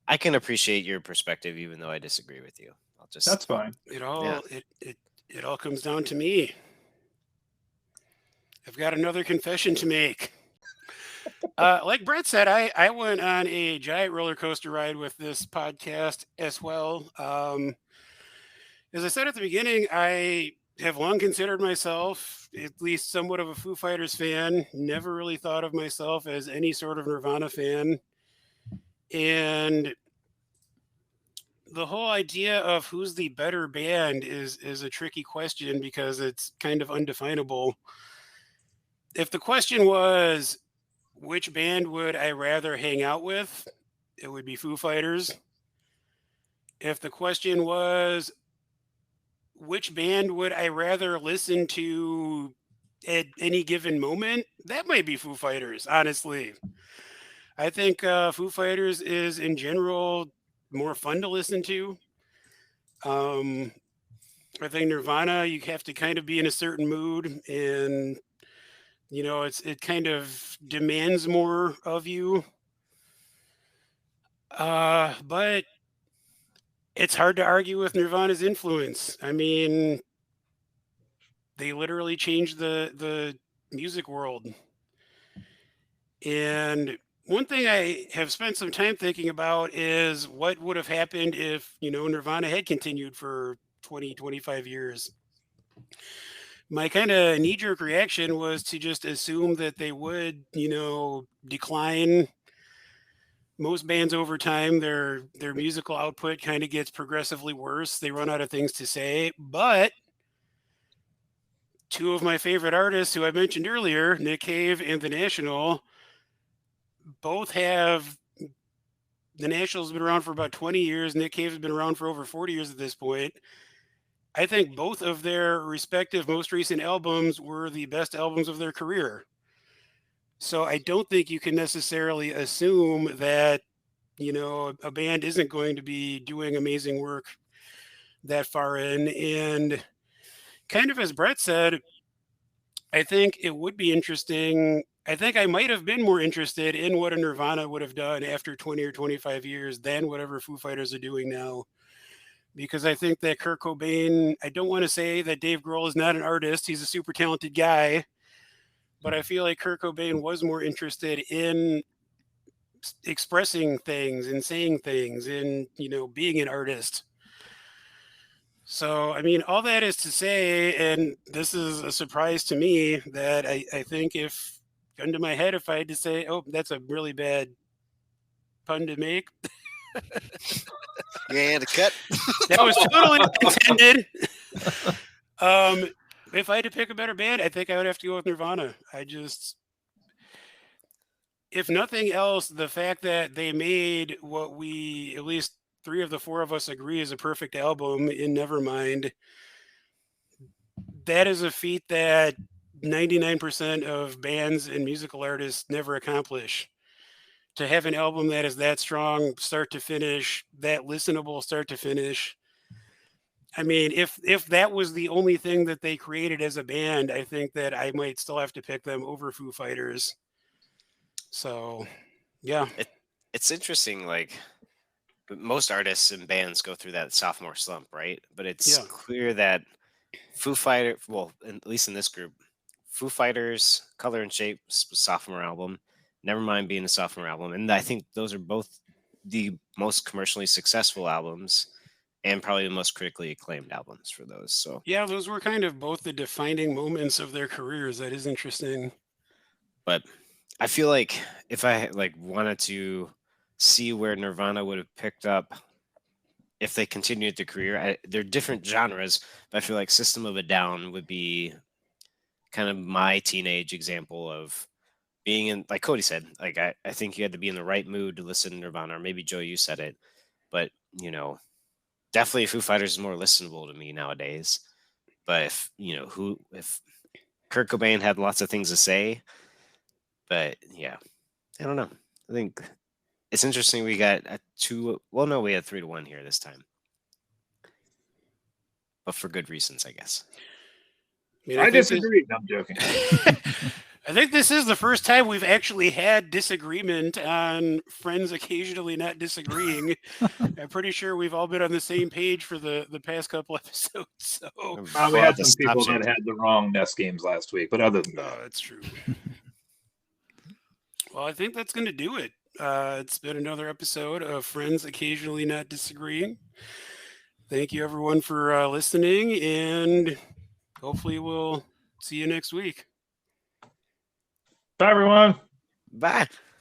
I can appreciate your perspective, even though I disagree with you. That's fine. It all comes down to me. I've got another confession to make. Like Brett said, I went on a giant roller coaster ride with this podcast as well. As I said at the beginning, I have long considered myself at least somewhat of a Foo Fighters fan. Never really thought of myself as any sort of Nirvana fan. And the whole idea of who's the better band is a tricky question because it's kind of undefinable. If the question was, which band would I rather hang out with? It would be Foo Fighters. If the question was, which band would I rather listen to at any given moment? That might be Foo Fighters, honestly. I think Foo Fighters is in general more fun to listen to. I think Nirvana, you have to kind of be in a certain mood, and it kind of demands more of you. But it's hard to argue with Nirvana's influence. I mean, they literally changed the music world. And one thing I have spent some time thinking about is what would have happened if, Nirvana had continued for 20, 25 years. My kind of knee jerk reaction was to just assume that they would, decline. Most bands over time, their musical output kind of gets progressively worse. They run out of things to say. But two of my favorite artists who I mentioned earlier, Nick Cave and The National, both have. The National's been around for about 20 years. Nick Cave has been around for over 40 years at this point. I think both of their respective most recent albums were the best albums of their career. So I don't think you can necessarily assume that, a band isn't going to be doing amazing work that far in. And kind of as Brett said, I think it would be interesting. I think I might have been more interested in what a Nirvana would have done after 20 or 25 years than whatever Foo Fighters are doing now. Because I think that Kurt Cobain, I don't want to say that Dave Grohl is not an artist. He's a super talented guy. But I feel like Kurt Cobain was more interested in expressing things and saying things and, being an artist. So, I mean, all that is to say, and this is a surprise to me, that I think if, gun to my head, if I had to say, oh, that's a really bad pun to make. And a cut. That was totally intended. If I had to pick a better band, I think I would have to go with Nirvana. If nothing else, the fact that they made what we, at least three of the four of us, agree is a perfect album in Nevermind, that is a feat that 99% of bands and musical artists never accomplish. To have an album that is that strong, start to finish, that listenable start to finish. I mean, if that was the only thing that they created as a band, I think that I might still have to pick them over Foo Fighters. So, yeah. It's interesting, like most artists and bands go through that sophomore slump, right? But it's clear that Foo Fighters, well, at least in this group, Foo Fighters, Color and Shape, sophomore album, Nevermind being a sophomore album. And I think those are both the most commercially successful albums. and probably the most critically acclaimed albums for those. So Yeah, those were kind of both the defining moments of their careers. That is interesting. but I feel like if I like wanted to see where Nirvana would have picked up if they continued the career, they're different genres, but I feel like System of a Down would be kind of my teenage example of being in, like Cody said, like I think you had to be in the right mood to listen to Nirvana, or maybe Joe, you said it, but you know, definitely Foo Fighters is more listenable to me nowadays. But if Kurt Cobain had lots of things to say, but yeah, I don't know. I think it's interesting. We got a 2. Well, no, we had 3-1 here this time, but for good reasons, I guess. mean, I think this- disagree. No, I'm joking. I think this is the first time we've actually had disagreement on friends occasionally not disagreeing. I'm pretty sure we've all been on the same page for the past couple episodes. So, We had some people that had the wrong NES games last week, but other than that, that's true. Well, I think that's going to do it. It's been another episode of Friends Occasionally Not Disagreeing. Thank you, everyone, for listening, and hopefully we'll see you next week. bye everyone. Bye.